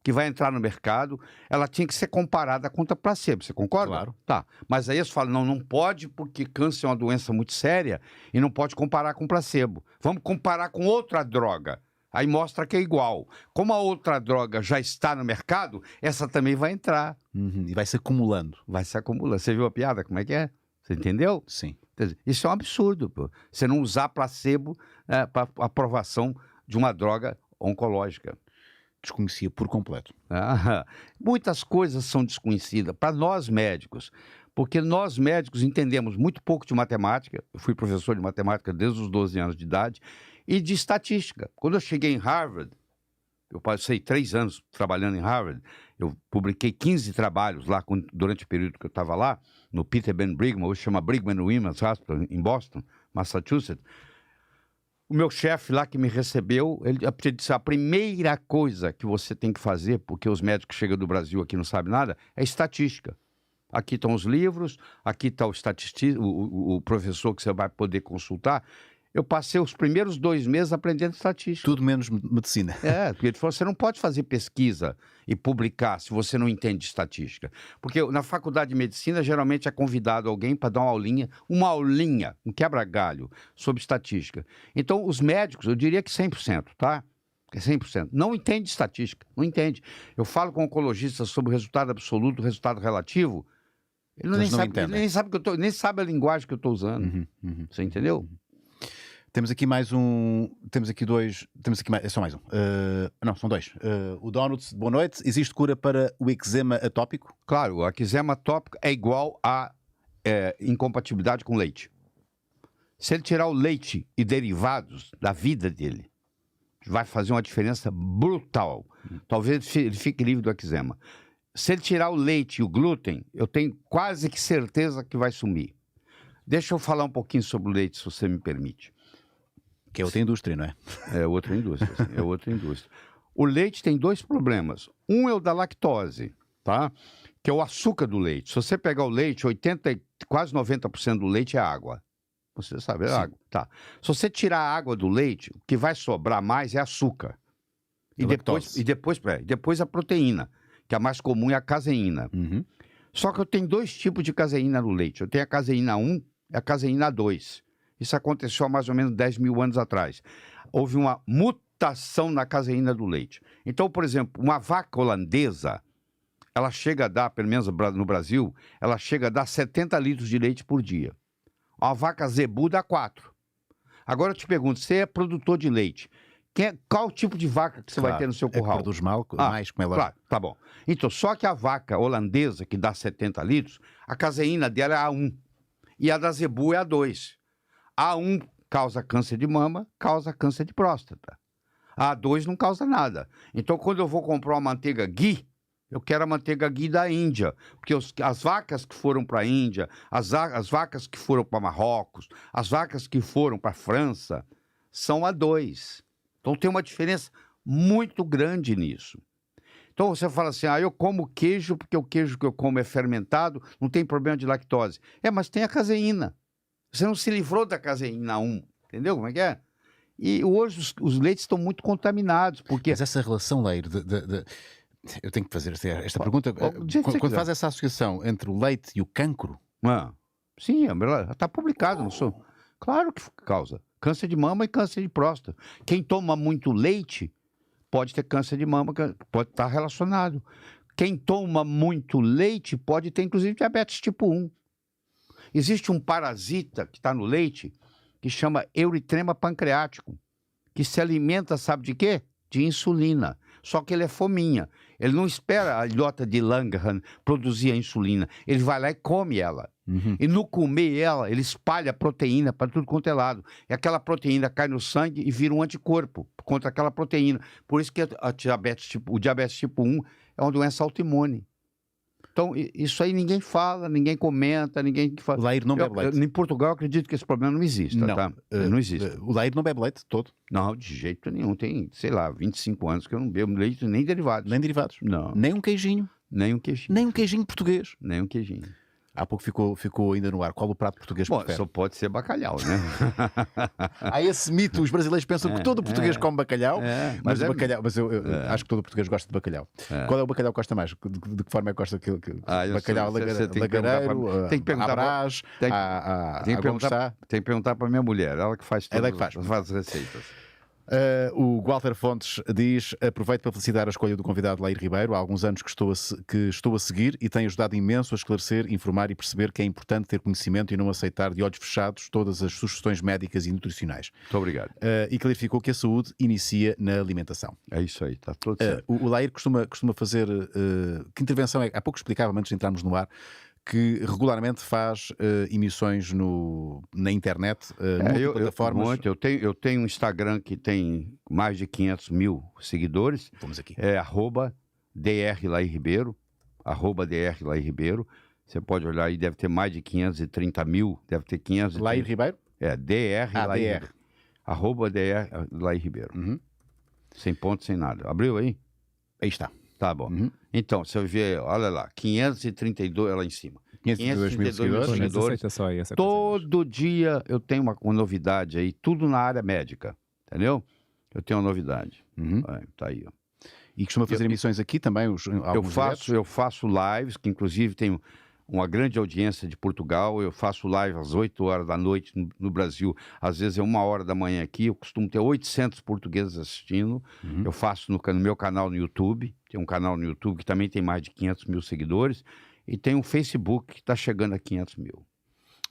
B: que vai entrar no mercado, ela tinha que ser comparada contra placebo, você concorda?
A: Claro.
B: Tá, mas aí eles falam, não pode porque câncer é uma doença muito séria e não pode comparar com placebo. Vamos comparar com outra droga. Aí mostra que é igual. Como a outra droga já está no mercado, essa também vai entrar.
A: Uhum. E vai se acumulando.
B: Vai se acumulando. Você viu a piada? Como é que é? Você entendeu?
A: Sim.
B: Quer dizer, isso é um absurdo, pô. Você não usar placebo para aprovação de uma droga oncológica.
A: Desconhecia por completo.
B: Muitas coisas são desconhecidas para nós médicos, porque nós médicos entendemos muito pouco de matemática. Eu fui professor de matemática desde os 12 anos de idade e de estatística. Quando eu cheguei em Harvard, eu passei 3 anos trabalhando em Harvard, eu publiquei 15 trabalhos lá durante o período que eu estava lá, no Peter Ben Brigham, hoje chama Brigham Women's Hospital, em Boston, Massachusetts. O meu chefe lá que me recebeu, ele disse, a primeira coisa que você tem que fazer, porque os médicos que chegam do Brasil aqui não sabem nada, é estatística. Aqui estão os livros, aqui está o professor que você vai poder consultar. Eu passei os primeiros 2 meses aprendendo estatística.
A: Tudo menos medicina.
B: Porque ele falou, você não pode fazer pesquisa e publicar se você não entende estatística. Porque na faculdade de medicina, geralmente é convidado alguém para dar uma aulinha, um quebra-galho sobre estatística. Então, os médicos, eu diria que 100%, tá? É 100%. Não entende estatística, não entende. Eu falo com oncologistas sobre o resultado absoluto, o resultado relativo, ele nem sabe a linguagem que eu estou usando. Você entendeu?
A: Temos aqui mais um. Temos aqui dois. Temos aqui mais. É só mais um. Não, são 2. O Donuts, boa noite. Existe cura para o eczema atópico?
B: Claro, o eczema atópico é igual a incompatibilidade com leite. Se ele tirar o leite e derivados da vida dele, vai fazer uma diferença brutal. Talvez ele fique livre do eczema. Se ele tirar o leite e o glúten, eu tenho quase que certeza que vai sumir. Deixa eu falar um pouquinho sobre o leite, se você me permite.
A: Que é outra indústria, não é?
B: É outra indústria, sim, é outra indústria. O leite tem 2 problemas. Um é o da lactose, tá? Que é o açúcar do leite. Se você pegar o leite, quase 90% do leite é água. Você sabe, é água. Tá. Se você tirar a água do leite, o que vai sobrar mais é açúcar. E depois a proteína, que a mais comum é a caseína. Só que eu tenho 2 tipos de caseína no leite. Eu tenho a caseína 1 e a caseína 2. Isso aconteceu há mais ou menos 10 mil anos atrás. Houve uma mutação na caseína do leite. Então, por exemplo, uma vaca holandesa, ela chega a dar, pelo menos no Brasil, ela chega a dar 70 litros de leite por dia. Uma vaca zebu dá 4. Agora eu te pergunto, você é produtor de leite, qual tipo de vaca que você vai ter no seu curral?
A: Produz mais, como é lógico.
B: Claro, tá bom. Então, só que a vaca holandesa, que dá 70 litros, a caseína dela é A1 e a da zebu é A2. A1 causa câncer de mama, causa câncer de próstata. A2 não causa nada. Então, quando eu vou comprar uma manteiga ghee, Eu quero a manteiga ghee da Índia, porque as vacas que foram para a Índia, as vacas que foram para Marrocos, as vacas que foram para a França, são A2. Então tem uma diferença muito grande nisso. Então você fala assim, eu como queijo porque o queijo que eu como é fermentado, não tem problema de lactose. Mas tem a caseína. Você não se livrou da caseína 1, entendeu como é que é? E hoje os leites estão muito contaminados, porque...
A: Mas essa relação, Lair, eu tenho que fazer esta pergunta. Quando faz essa associação entre o leite e o cancro...
B: Sim, está publicado, não sou? Claro que causa câncer de mama e câncer de próstata. Quem toma muito leite pode ter câncer de mama, pode estar relacionado. Quem toma muito leite pode ter, inclusive, diabetes tipo 1. Existe um parasita que está no leite que chama euritrema pancreático, que se alimenta, sabe de quê? De insulina. Só que ele é fominha. Ele não espera a ilhota de Langerhans produzir a insulina. Ele vai lá e come ela. E no comer ela, ele espalha proteína para tudo quanto é lado. E aquela proteína cai no sangue e vira um anticorpo contra aquela proteína. Por isso que o diabetes tipo 1 é uma doença autoimune. Então, isso aí ninguém fala, ninguém comenta, ninguém fala.
A: O Lair não bebe leite.
B: Em Portugal, eu acredito que esse problema não exista, tá? Não existe.
A: O Lair não bebe leite todo?
B: Não, de jeito nenhum. Tem, sei lá, 25 anos que eu não bebo leite nem derivados.
A: Nem derivados?
B: Não.
A: Nem um queijinho?
B: Nem um queijinho.
A: Nem um queijinho português?
B: Nem um queijinho.
A: Há pouco ficou ainda no ar. Qual o prato português que prefere?
B: Só pode ser bacalhau, né?
A: Há esse mito. Os brasileiros pensam que todo português come bacalhau, mas eu acho que todo português gosta de bacalhau. Qual é o bacalhau que gosta mais? De que forma é que gosta? Bacalhau lagareiro,
B: tem que perguntar
A: Brás,
B: tem que perguntar para minha mulher. Ela que faz tudo.
A: Ela que faz
B: as receitas.
A: O Walter Fontes diz: aproveito para felicitar a escolha do convidado Lair Ribeiro. Há alguns anos que estou a seguir e tem ajudado imenso a esclarecer, informar e perceber que é importante ter conhecimento e não aceitar de olhos fechados todas as sugestões médicas e nutricionais.
B: Muito obrigado.
A: E clarificou que a saúde inicia na alimentação.
B: É isso aí, está tudo certo.
A: O Lair costuma fazer... que intervenção é? Há pouco explicava, antes de entrarmos no ar, que regularmente faz emissões na internet, plataformas.
B: Eu tenho um Instagram que tem mais de 500 mil seguidores.
A: Vamos aqui.
B: É @drlairribeiro, @drlairribeiro. Você pode olhar aí, deve ter mais de 530 mil, deve ter 530...
A: Lair Ribeiro?
B: drlairribeiro. @drlairribeiro. Sem ponto, sem nada. Abriu aí?
A: Aí está.
B: Tá bom. Então, você vê, olha lá, 532 lá em cima.
A: 532 mil seguidores.
B: Todo dia eu tenho uma novidade aí, tudo na área médica, entendeu? Eu tenho uma novidade. Tá aí, ó.
A: E costuma fazer emissões aqui também?
B: Eu faço lives, que inclusive tenho uma grande audiência de Portugal. Eu faço live às 8 horas da noite no Brasil. Às vezes é 1 hora da manhã aqui. Eu costumo ter 800 portugueses assistindo. Eu faço no meu canal no YouTube. Tem um canal no YouTube que também tem mais de 500 mil seguidores. E tem um Facebook que está chegando a 500 mil.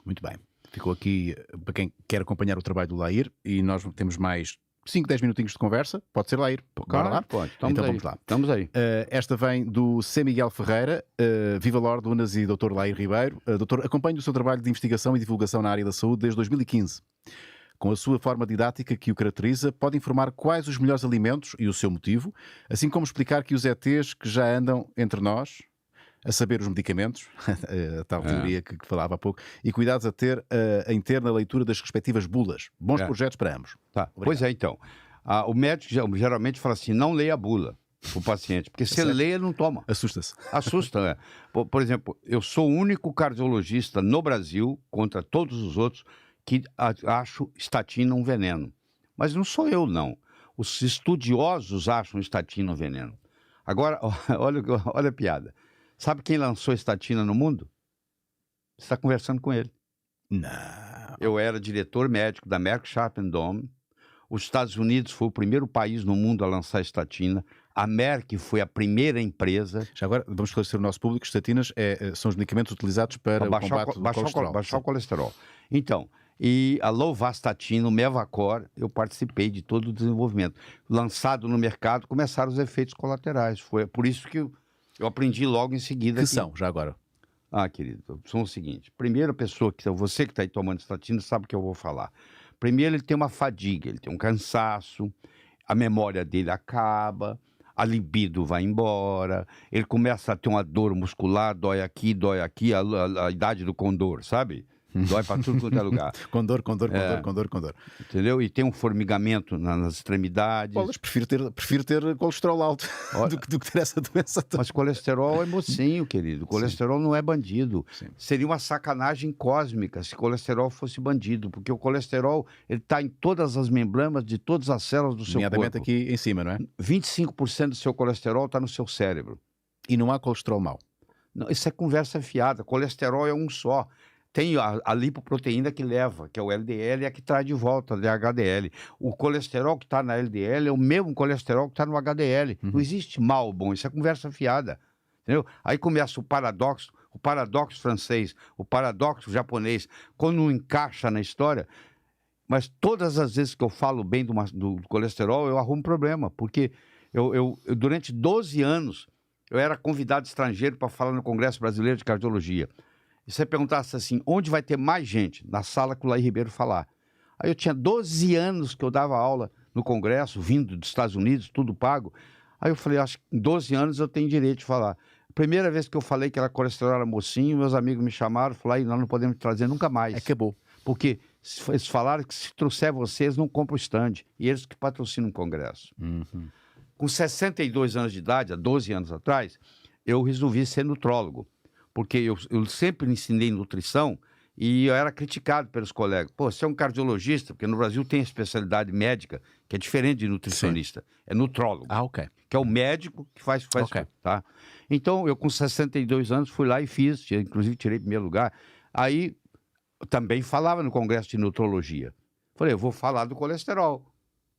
A: Muito bem. Ficou aqui para quem quer acompanhar o trabalho do Lair. E nós temos mais 5, 10 minutinhos de conversa. Pode ser, Lair?
B: Claro, lá? Pode. Então vamos lá. Estamos aí.
A: Esta vem do C. Miguel Ferreira. Viva Lorde Unas e Dr. Lair Ribeiro. Doutor, acompanho o seu trabalho de investigação e divulgação na área da saúde desde 2015. Com a sua forma didática que o caracteriza, pode informar quais os melhores alimentos e o seu motivo, assim como explicar que os ETs que já andam entre nós, a saber os medicamentos, a tal teoria que falava há pouco, e cuidados a ter em ter na leitura das respectivas bulas. Bons projetos para ambos.
B: Tá. Pois é, então. O médico geralmente fala assim, não leia a bula para o paciente, porque se ele lê, ele não toma.
A: Assusta-se.
B: Assusta, Por exemplo, eu sou o único cardiologista no Brasil, contra todos os outros, que acho estatina um veneno. Mas não sou eu, não. Os estudiosos acham estatina um veneno. Agora, olha a piada. Sabe quem lançou estatina no mundo? Você está conversando com ele.
A: Não.
B: Eu era diretor médico da Merck Sharp and Dohme. Os Estados Unidos foi o primeiro país no mundo a lançar estatina. A Merck foi a primeira empresa.
A: Já agora, vamos esclarecer o nosso público. Estatinas são os medicamentos utilizados para
B: baixar o colesterol. Então, e a Lovastatina, o Mevacor, eu participei de todo o desenvolvimento. Lançado no mercado, começaram os efeitos colaterais. Foi por isso que eu aprendi logo em seguida.
A: Que são, já agora?
B: Querido, são o seguinte. Primeira pessoa, você que está aí tomando estatina, sabe o que eu vou falar. Primeiro, ele tem uma fadiga, ele tem um cansaço, a memória dele acaba, a libido vai embora, ele começa a ter uma dor muscular, dói aqui, a idade do condor, sabe? Dói para tudo quanto é lugar.
A: Condor.
B: Entendeu? E tem um formigamento nas extremidades.
A: Bolas, prefiro ter colesterol alto do que ter essa doença toda.
B: Mas colesterol é mocinho, querido. Colesterol não é bandido.
A: Sim.
B: Seria uma sacanagem cósmica se colesterol fosse bandido, porque o colesterol ele está em todas as membranas de todas as células do seu
A: Nomeadamente
B: corpo.
A: aqui em cima, não é?
B: 25% do seu colesterol está no seu cérebro.
A: E não há colesterol mau.
B: Não, isso é conversa fiada. Colesterol é um só. Tem a lipoproteína que leva, que é o LDL, e a que traz de volta, o HDL. O colesterol que está na LDL é o mesmo colesterol que está no HDL. Não existe mal ou bom, isso é conversa fiada. Entendeu? Aí começa o paradoxo francês, o paradoxo japonês, quando não encaixa na história. Mas todas as vezes que eu falo bem do colesterol, eu arrumo problema, porque eu durante 12 anos eu era convidado estrangeiro para falar no Congresso Brasileiro de Cardiologia. E você perguntasse assim, onde vai ter mais gente? Na sala que o Laí Ribeiro falar. Aí eu tinha 12 anos que eu dava aula no Congresso, vindo dos Estados Unidos, tudo pago. Aí eu falei, acho que em 12 anos eu tenho direito de falar. Primeira vez que eu falei que era colesterol era mocinho, meus amigos me chamaram e falaram, nós não podemos trazer nunca mais.
A: Acabou.
B: Porque eles falaram que se trouxer vocês, não compram o stand. E eles que patrocinam o Congresso. Com 62 anos de idade, há 12 anos atrás, eu resolvi ser nutrólogo. Porque eu sempre ensinei nutrição e eu era criticado pelos colegas. Pô, você é um cardiologista, porque no Brasil tem a especialidade médica, que é diferente de nutricionista. Sim. É nutrólogo.
A: Ah, ok.
B: Que é o médico que faz
A: okay.
B: Tá? Então, eu com 62 anos fui lá e fiz, inclusive tirei primeiro lugar. Aí, também falava no Congresso de Nutrologia. Falei, eu vou falar do colesterol,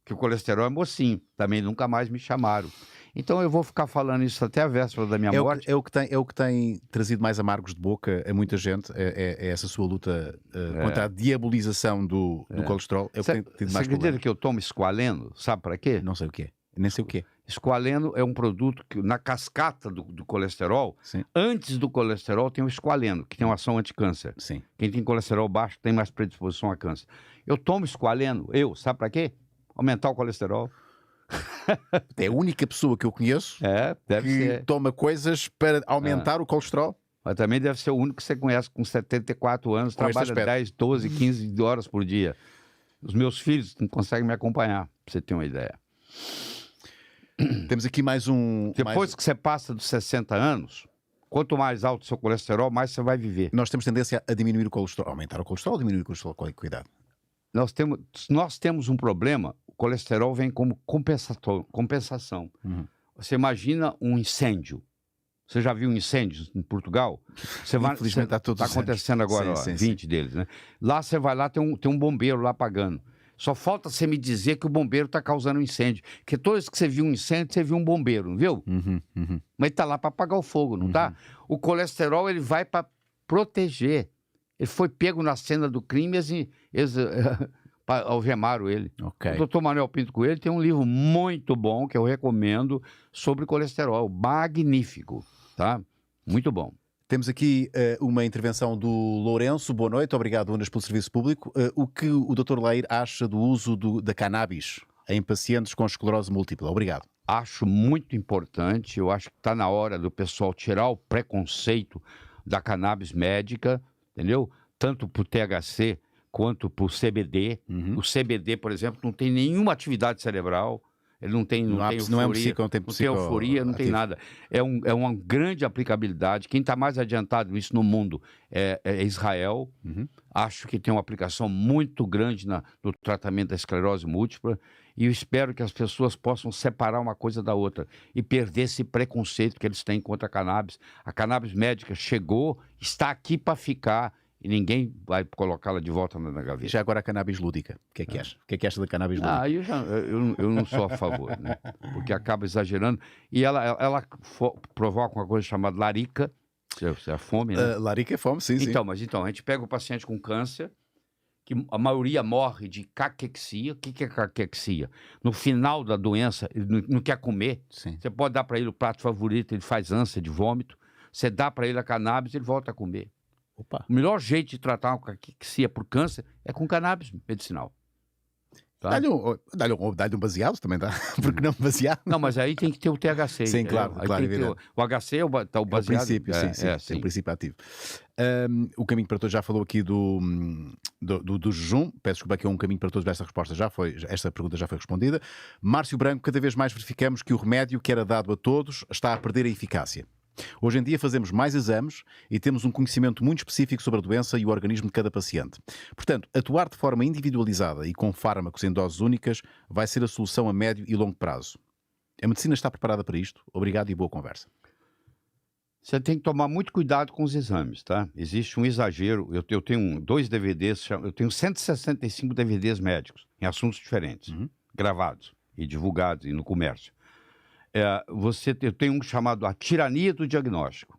B: que o colesterol é mocinho. Também nunca mais me chamaram. Então eu vou ficar falando isso até a véspera da minha morte.
A: É o que tem trazido mais amargos de boca a muita gente, é essa sua luta contra a diabolização do colesterol. É o que tem tido mais
B: Você acredita que eu tomo esqualeno? Sabe para quê?
A: Não sei o quê. Nem sei o quê.
B: Esqualeno é um produto que na cascata do colesterol, sim, antes do colesterol tem o esqualeno, que tem uma ação anticâncer.
A: Sim.
B: Quem tem colesterol baixo tem mais predisposição a câncer. Eu tomo esqualeno, sabe para quê? Aumentar o colesterol.
A: É a única pessoa que eu conheço que toma coisas para aumentar o colesterol.
B: Mas também deve ser o único que você conhece com 74 anos, trabalha 10, 12, 15 horas por dia. Os meus filhos não conseguem me acompanhar, para você ter uma ideia.
A: Temos aqui mais um...
B: Depois que você passa dos 60 anos, quanto mais alto o seu colesterol, mais você vai viver.
A: Nós temos tendência a diminuir o colesterol, aumentar o colesterol ou diminuir o colesterol? Cuidado.
B: Nós temos um problema, o colesterol vem como compensação. Você imagina um incêndio. Você já viu um incêndio em Portugal?
A: Infelizmente está
B: acontecendo agora, sim, 20 deles, né? Lá você vai lá, tem um bombeiro lá apagando. Só falta você me dizer que o bombeiro está causando um incêndio. Porque toda vez que você viu um incêndio, você viu um bombeiro, não viu? Mas ele está lá para apagar o fogo, não tá? O colesterol, ele vai para proteger. Ele foi pego na cena do crime e eles algemaram ele.
A: Okay.
B: O Dr. Manuel Pinto Coelho tem um livro muito bom, que eu recomendo, sobre colesterol. Magnífico, tá? Muito bom.
A: Temos aqui uma intervenção do Lourenço. Boa noite, obrigado, Unas, pelo serviço público. O que o Dr. Lair acha do uso da cannabis em pacientes com esclerose múltipla? Obrigado.
B: Acho muito importante, eu acho que está na hora do pessoal tirar o preconceito da cannabis médica, entendeu? Tanto por THC quanto por CBD. O CBD, por exemplo, não tem nenhuma atividade cerebral. Ele não tem euforia, não tem nada. É uma grande aplicabilidade. Quem está mais adiantado nisso no mundo é Israel. Acho que tem uma aplicação muito grande no tratamento da esclerose múltipla. E eu espero que as pessoas possam separar uma coisa da outra e perder esse preconceito que eles têm contra a cannabis. A cannabis médica chegou, está aqui para ficar. E ninguém vai colocá-la de volta na gaveta.
A: E já agora a cannabis lúdica. O que é que acha? O que é que acha da cannabis lúdica?
B: Eu não sou a favor, né? Porque acaba exagerando. E ela provoca uma coisa chamada larica. É a fome, né?
A: Larica é fome, sim.
B: Mas a gente pega o paciente com câncer, que a maioria morre de caquexia. O que é caquexia? No final da doença, ele não quer comer.
A: Sim.
B: Você pode dar para ele o prato favorito, ele faz ânsia de vômito. Você dá para ele a cannabis, ele volta a comer.
A: Opa.
B: O melhor jeito de tratar uma caquexia por câncer é com cannabis medicinal. Tá?
A: Dá-lhe um baseado também, tá? Porque não baseado?
B: Não, mas aí tem que ter o THC.
A: Sim,
B: entendeu?
A: claro,
B: Aí
A: claro,
B: tem que ter
A: evidente.
B: o HC é o
A: É o
B: baseado.
A: princípio, sim. É o princípio ativo. O Caminho para Todos já falou aqui do jejum. Peço desculpa que é um Caminho para Todos. Esta pergunta já foi respondida. Márcio Branco, cada vez mais verificamos que o remédio que era dado a todos está a perder a eficácia. Hoje em dia fazemos mais exames e temos um conhecimento muito específico sobre a doença e o organismo de cada paciente. Portanto, atuar de forma individualizada e com fármacos em doses únicas vai ser a solução a médio e longo prazo. A medicina está preparada para isto? Obrigado e boa conversa.
B: Você tem que tomar muito cuidado com os exames, tá? Existe um exagero. Eu tenho 2 DVDs, eu tenho 165 DVDs médicos em assuntos diferentes, gravados e divulgados e no comércio. Eu tenho um chamado A Tirania do Diagnóstico,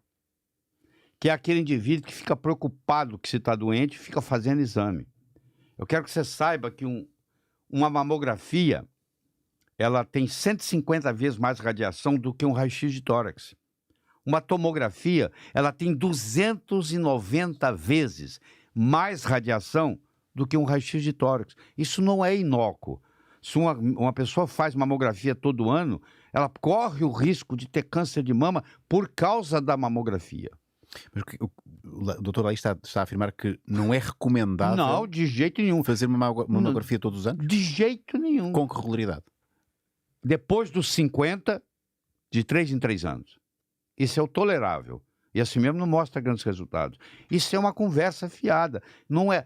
B: que é aquele indivíduo que fica preocupado que se está doente e fica fazendo exame. Eu quero que você saiba que uma mamografia ela tem 150 vezes mais radiação do que um raio-x de tórax. Uma tomografia ela tem 290 vezes mais radiação do que um raio-x de tórax. Isso não é inócuo. Se uma pessoa faz mamografia todo ano, ela corre o risco de ter câncer de mama por causa da mamografia.
A: Mas o doutor aí está a afirmar que não é recomendável
B: Não, de jeito nenhum.
A: fazer uma mamografia todos os anos?
B: De jeito nenhum.
A: Com que regularidade?
B: Depois dos 50, de 3 em 3 anos. Isso é o tolerável. E assim mesmo não mostra grandes resultados. Isso é uma conversa fiada. Não é,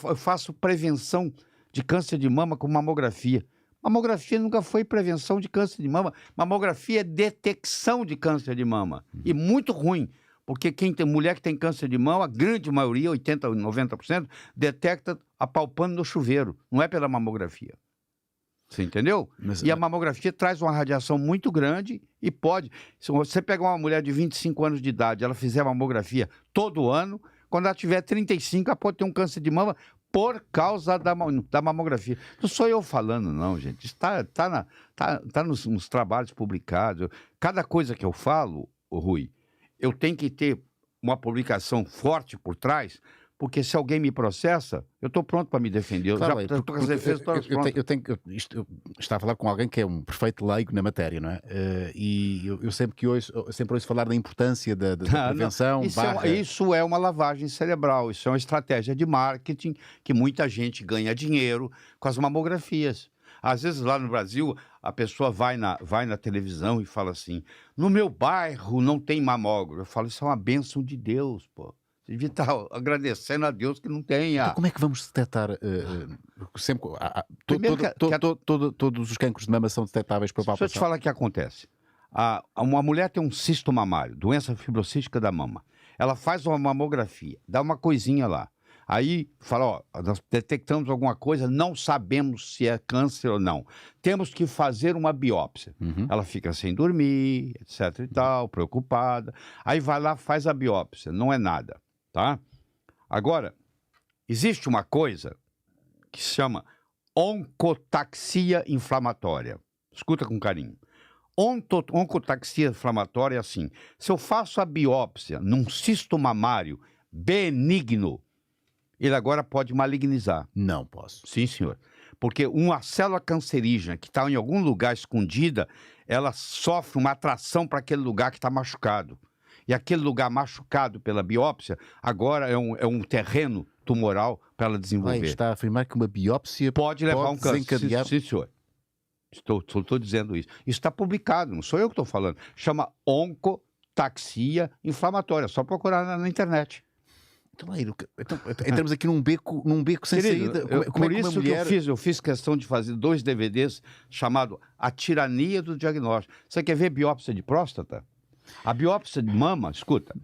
B: eu faço prevenção de câncer de mama com mamografia. Mamografia nunca foi prevenção de câncer de mama. Mamografia é detecção de câncer de mama. E muito ruim, porque mulher que tem câncer de mama, a grande maioria, 80%, 90%, detecta apalpando no chuveiro. Não é pela mamografia. Você entendeu? E a mamografia traz uma radiação muito grande e pode... Se você pegar uma mulher de 25 anos de idade, ela fizer mamografia todo ano, quando ela tiver 35, ela pode ter um câncer de mama por causa da mamografia. Não sou eu falando, não, gente. Está nos trabalhos publicados. Cada coisa que eu falo, Rui, eu tenho que ter uma publicação forte por trás, porque se alguém me processa, eu estou pronto para me defender. Eu
A: Claro,
B: já estou com as defesas todas prontas.
A: Eu está a falar com alguém que é um perfeito leigo na matéria, não é? E eu sempre ouço falar da importância da prevenção.
B: Isso é uma lavagem cerebral, isso é uma estratégia de marketing que muita gente ganha dinheiro com as mamografias. Às vezes lá no Brasil, a pessoa vai na televisão e fala assim, no meu bairro não tem mamógrafo. Eu falo, isso é uma bênção de Deus, pô. Você devia estar agradecendo a Deus que não tenha.
A: Então, como é que vamos detectar todos os cancros de mama são detectáveis por palpação?
B: Deixa eu te falar o que acontece. Uma mulher tem um cisto mamário, doença fibrocística da mama. Ela faz uma mamografia, dá uma coisinha lá. Aí fala, ó, nós detectamos alguma coisa, não sabemos se é câncer ou não. Temos que fazer uma biópsia. Ela fica sem dormir, etc e tal, preocupada. Aí vai lá, faz a biópsia, não é nada, tá? Agora, existe uma coisa que se chama oncotaxia inflamatória. Escuta com carinho. Oncotaxia inflamatória é assim, se eu faço a biópsia num cisto mamário benigno, ele agora pode malignizar.
A: Não posso.
B: Sim, senhor. Porque uma célula cancerígena que está em algum lugar escondida, ela sofre uma atração para aquele lugar que está machucado. E aquele lugar machucado pela biópsia, agora é um terreno tumoral para ela desenvolver.
A: Está a afirmar que uma biópsia
B: pode levar um câncer.
A: Desencadear...
B: Sim, senhor. Estou dizendo isso. Isso está publicado, não sou eu que estou falando. Chama oncotaxia inflamatória. Só procurar na internet.
A: Então, entramos aqui num beco sem
B: Querido,
A: saída.
B: Por isso que eu fiz questão de fazer 2 DVDs chamado A Tirania do Diagnóstico. Você quer ver biópsia de próstata? A biópsia de mama, escuta,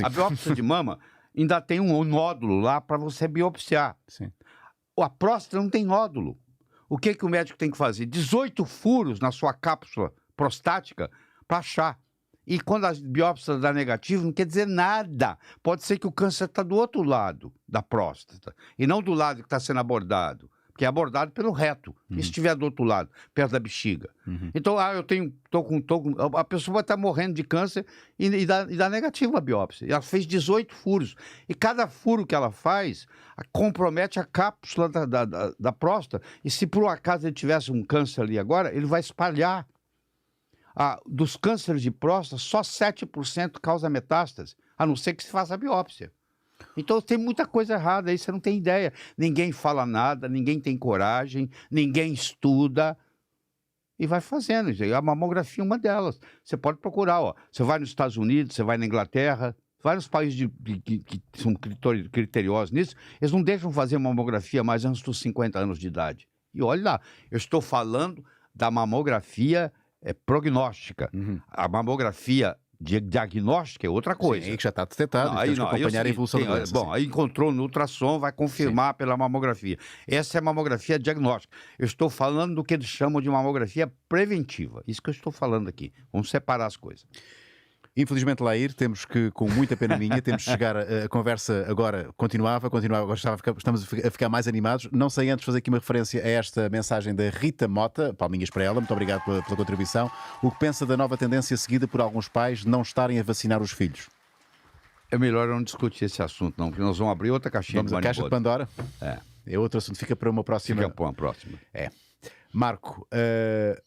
B: a biópsia de mama ainda tem um nódulo lá para você biopsiar.
A: Sim.
B: A próstata não tem nódulo. O que o médico tem que fazer? 18 furos na sua cápsula prostática para achar. E quando a biópsia dá negativo, não quer dizer nada. Pode ser que o câncer está do outro lado da próstata, e não do lado que está sendo abordado. que é abordado pelo reto. E se estiver do outro lado, perto da bexiga? Então, a pessoa vai estar morrendo de câncer e dá negativo a biópsia. Ela fez 18 furos. E cada furo que ela faz compromete a cápsula da próstata. E se por um acaso ele tivesse um câncer ali agora, ele vai espalhar. Dos cânceres de próstata, só 7% causa metástase, a não ser que se faça a biópsia. Então tem muita coisa errada aí, você não tem ideia. Ninguém fala nada, ninguém tem coragem, ninguém estuda e vai fazendo. A mamografia é uma delas. Você pode procurar, ó. Você vai nos Estados Unidos, você vai na Inglaterra, vários países que são criteriosos nisso, eles não deixam fazer mamografia mais antes dos 50 anos de idade. E olha lá, eu estou falando da mamografia prognóstica. A mamografia diagnóstica é outra coisa.
A: Sim, que já está detectado, temos que acompanhar a evolução da doença.
B: Bom, aí encontrou no ultrassom, vai confirmar pela mamografia. Essa é a mamografia diagnóstica. Eu estou falando do que eles chamam de mamografia preventiva. Isso que eu estou falando aqui. Vamos separar as coisas.
A: Infelizmente, Lair, temos que, com muita pena minha, temos de chegar a conversa agora, continuava, agora estamos a ficar mais animados. Não sei antes fazer aqui uma referência a esta mensagem da Rita Mota, palminhas para ela, muito obrigado pela contribuição. O que pensa da nova tendência seguida por alguns pais não estarem a vacinar os filhos?
B: É melhor eu não discutir esse assunto, não, porque nós vamos abrir outra caixinha
A: de Pandora. Caixa de Pandora? É outro assunto, fica para uma próxima.
B: Fica para uma próxima.
A: Marco,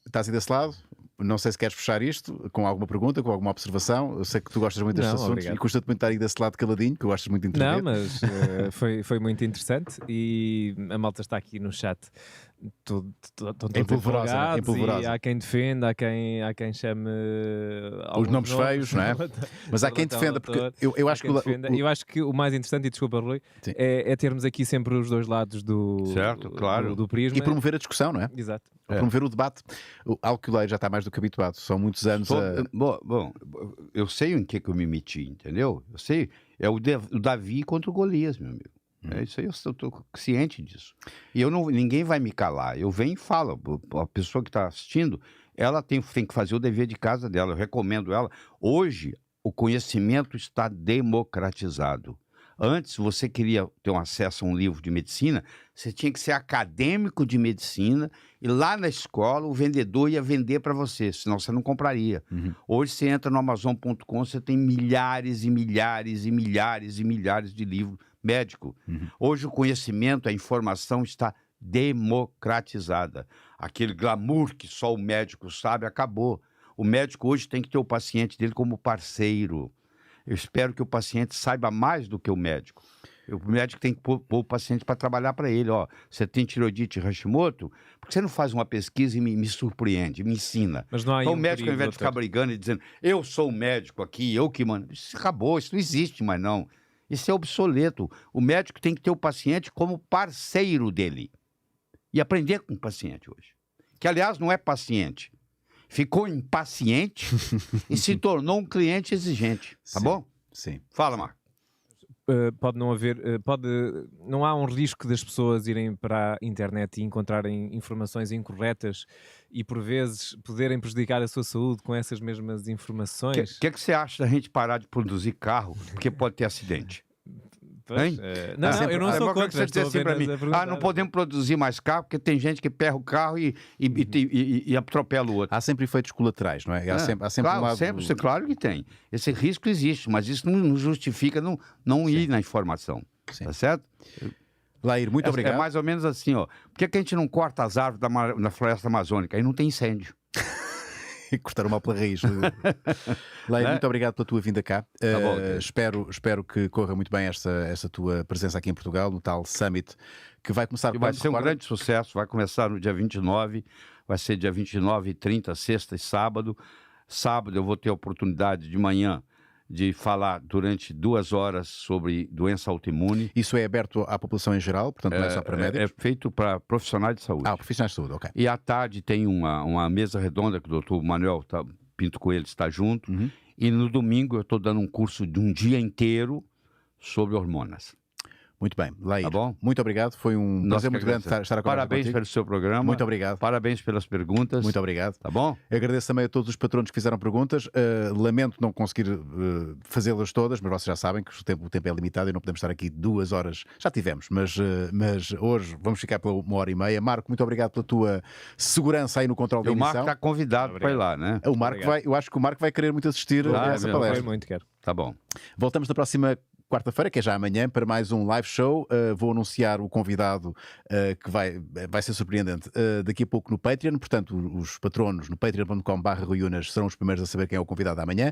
A: estás aí desse lado? Não sei se queres fechar isto com alguma pergunta, com alguma observação. Eu sei que tu gostas muito destes assuntos e custa-te muito estar aí desse lado caladinho, que eu gostas muito de intervir.
C: Não, mas foi muito interessante e a malta está aqui no chat todos empolvorosa. E há quem defenda, há quem chame
A: os nomes feios, não é? Mas há quem defenda, porque eu acho que
C: eu acho que o mais interessante, e desculpa, Rui, é termos aqui sempre os dois lados do prisma.
A: E promover a discussão, não é?
C: Exato.
A: Promover o debate. Algo que o Leir já está mais do que habituado. São muitos anos
B: Bom, eu sei em que eu me meti, entendeu? Eu sei, é o Davi contra o Golias, meu amigo. É isso aí, eu estou ciente disso. E ninguém vai me calar. Eu venho e falo. A pessoa que está assistindo, ela tem que fazer o dever de casa dela. Eu recomendo ela. Hoje, o conhecimento está democratizado. Antes, você queria ter um acesso a um livro de medicina, você tinha que ser acadêmico de medicina e lá na escola o vendedor ia vender para você, senão você não compraria. Hoje você entra no Amazon.com, você tem milhares e milhares e milhares e milhares de livros médicos. Hoje o conhecimento, a informação está democratizada. Aquele glamour que só o médico sabe, acabou. O médico hoje tem que ter o paciente dele como parceiro. Eu espero que o paciente saiba mais do que o médico. O médico tem que pôr o paciente para trabalhar para ele. Ó, você tem tireoidite Hashimoto? Por que você não faz uma pesquisa e me surpreende, me ensina?
C: Mas não há
B: então o médico, ao invés de ficar brigando e dizendo, eu sou o médico aqui, eu que mando. Isso acabou, isso não existe mais não. Isso é obsoleto. O médico tem que ter o paciente como parceiro dele. E aprender com o paciente hoje. Que, aliás, não é paciente. Ficou impaciente e se tornou um cliente exigente. Tá bom?
A: Sim.
B: Fala, Marco.
C: Pode não haver, não há um risco das pessoas irem para a internet e encontrarem informações incorretas e por vezes poderem prejudicar a sua saúde com essas mesmas informações?
B: O que você acha da gente parar de produzir carro porque pode ter acidente?
C: Eu não sou contra.
B: Você dizer assim para mim, não podemos produzir mais carro porque tem gente que perra o carro e atropela o outro.
A: Há sempre efeitos colaterais, não é? Há sempre
B: claro,
A: um lado...
B: claro que tem. Esse risco existe, mas isso não justifica não ir na informação.
A: Sim.
B: Tá certo?
A: Lair, muito obrigado.
B: É mais ou menos assim, ó. Por que a gente não corta as árvores na floresta amazônica? Aí não tem incêndio.
A: Cortaram mal pela raiz. Lair, muito obrigado pela tua vinda cá.
B: Tá bom,
A: espero que corra muito bem essa tua presença aqui em Portugal, no tal Summit, que vai começar...
B: vai ser um grande sucesso, vai começar no dia 29, vai ser dia 29 e 30, sexta e sábado. Sábado eu vou ter a oportunidade de manhã de falar durante 2 horas sobre doença autoimune.
A: Isso é aberto à população em geral, portanto não é só para médicos?
B: É feito para profissionais de saúde.
A: Profissionais de saúde, ok.
B: E à tarde tem uma mesa redonda que o doutor Manuel Pinto Coelho está junto. E no domingo eu estou dando um curso de um dia inteiro sobre hormonas.
A: Muito bem, Lair.
B: Tá bom?
A: Muito obrigado. Foi um
B: Nós
A: prazer
B: que
A: muito grande
B: agradecemos.
A: estar a conversar
B: Parabéns
A: contigo.
B: pelo seu programa.
A: Muito obrigado.
B: Parabéns pelas perguntas.
A: Muito obrigado.
B: Tá bom?
A: Agradeço também a todos os patronos que fizeram perguntas. Lamento não conseguir fazê-las todas, mas vocês já sabem que o tempo é limitado e não podemos estar aqui 2 horas. Já tivemos, mas hoje vamos ficar pela 1h30. Marco, muito obrigado pela tua segurança aí no controle da
B: O Marco
A: emissão.
B: está convidado para ir lá, né?
A: O Marco eu acho que o Marco vai querer muito assistir a essa
B: mesmo.
A: palestra.
C: Muito quero.
B: Tá bom.
A: Voltamos na próxima quarta-feira, que é já amanhã, para mais um live show. Vou anunciar o convidado que vai ser surpreendente daqui a pouco no Patreon. Portanto, os patronos no patreon.com/Rui Unas serão os primeiros a saber quem é o convidado amanhã.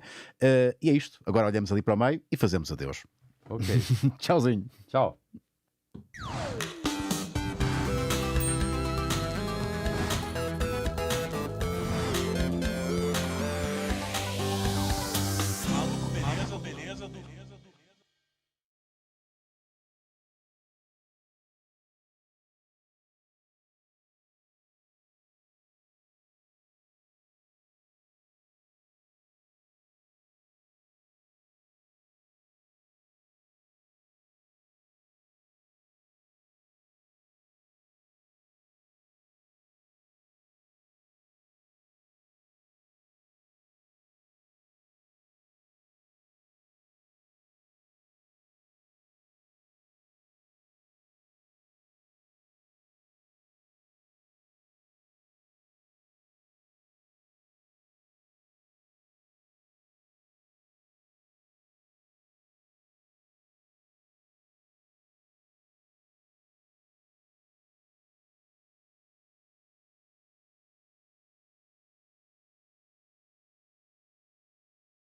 A: E é isto. Agora olhamos ali para o meio e fazemos adeus.
B: Ok.
A: Tchauzinho.
B: Tchau.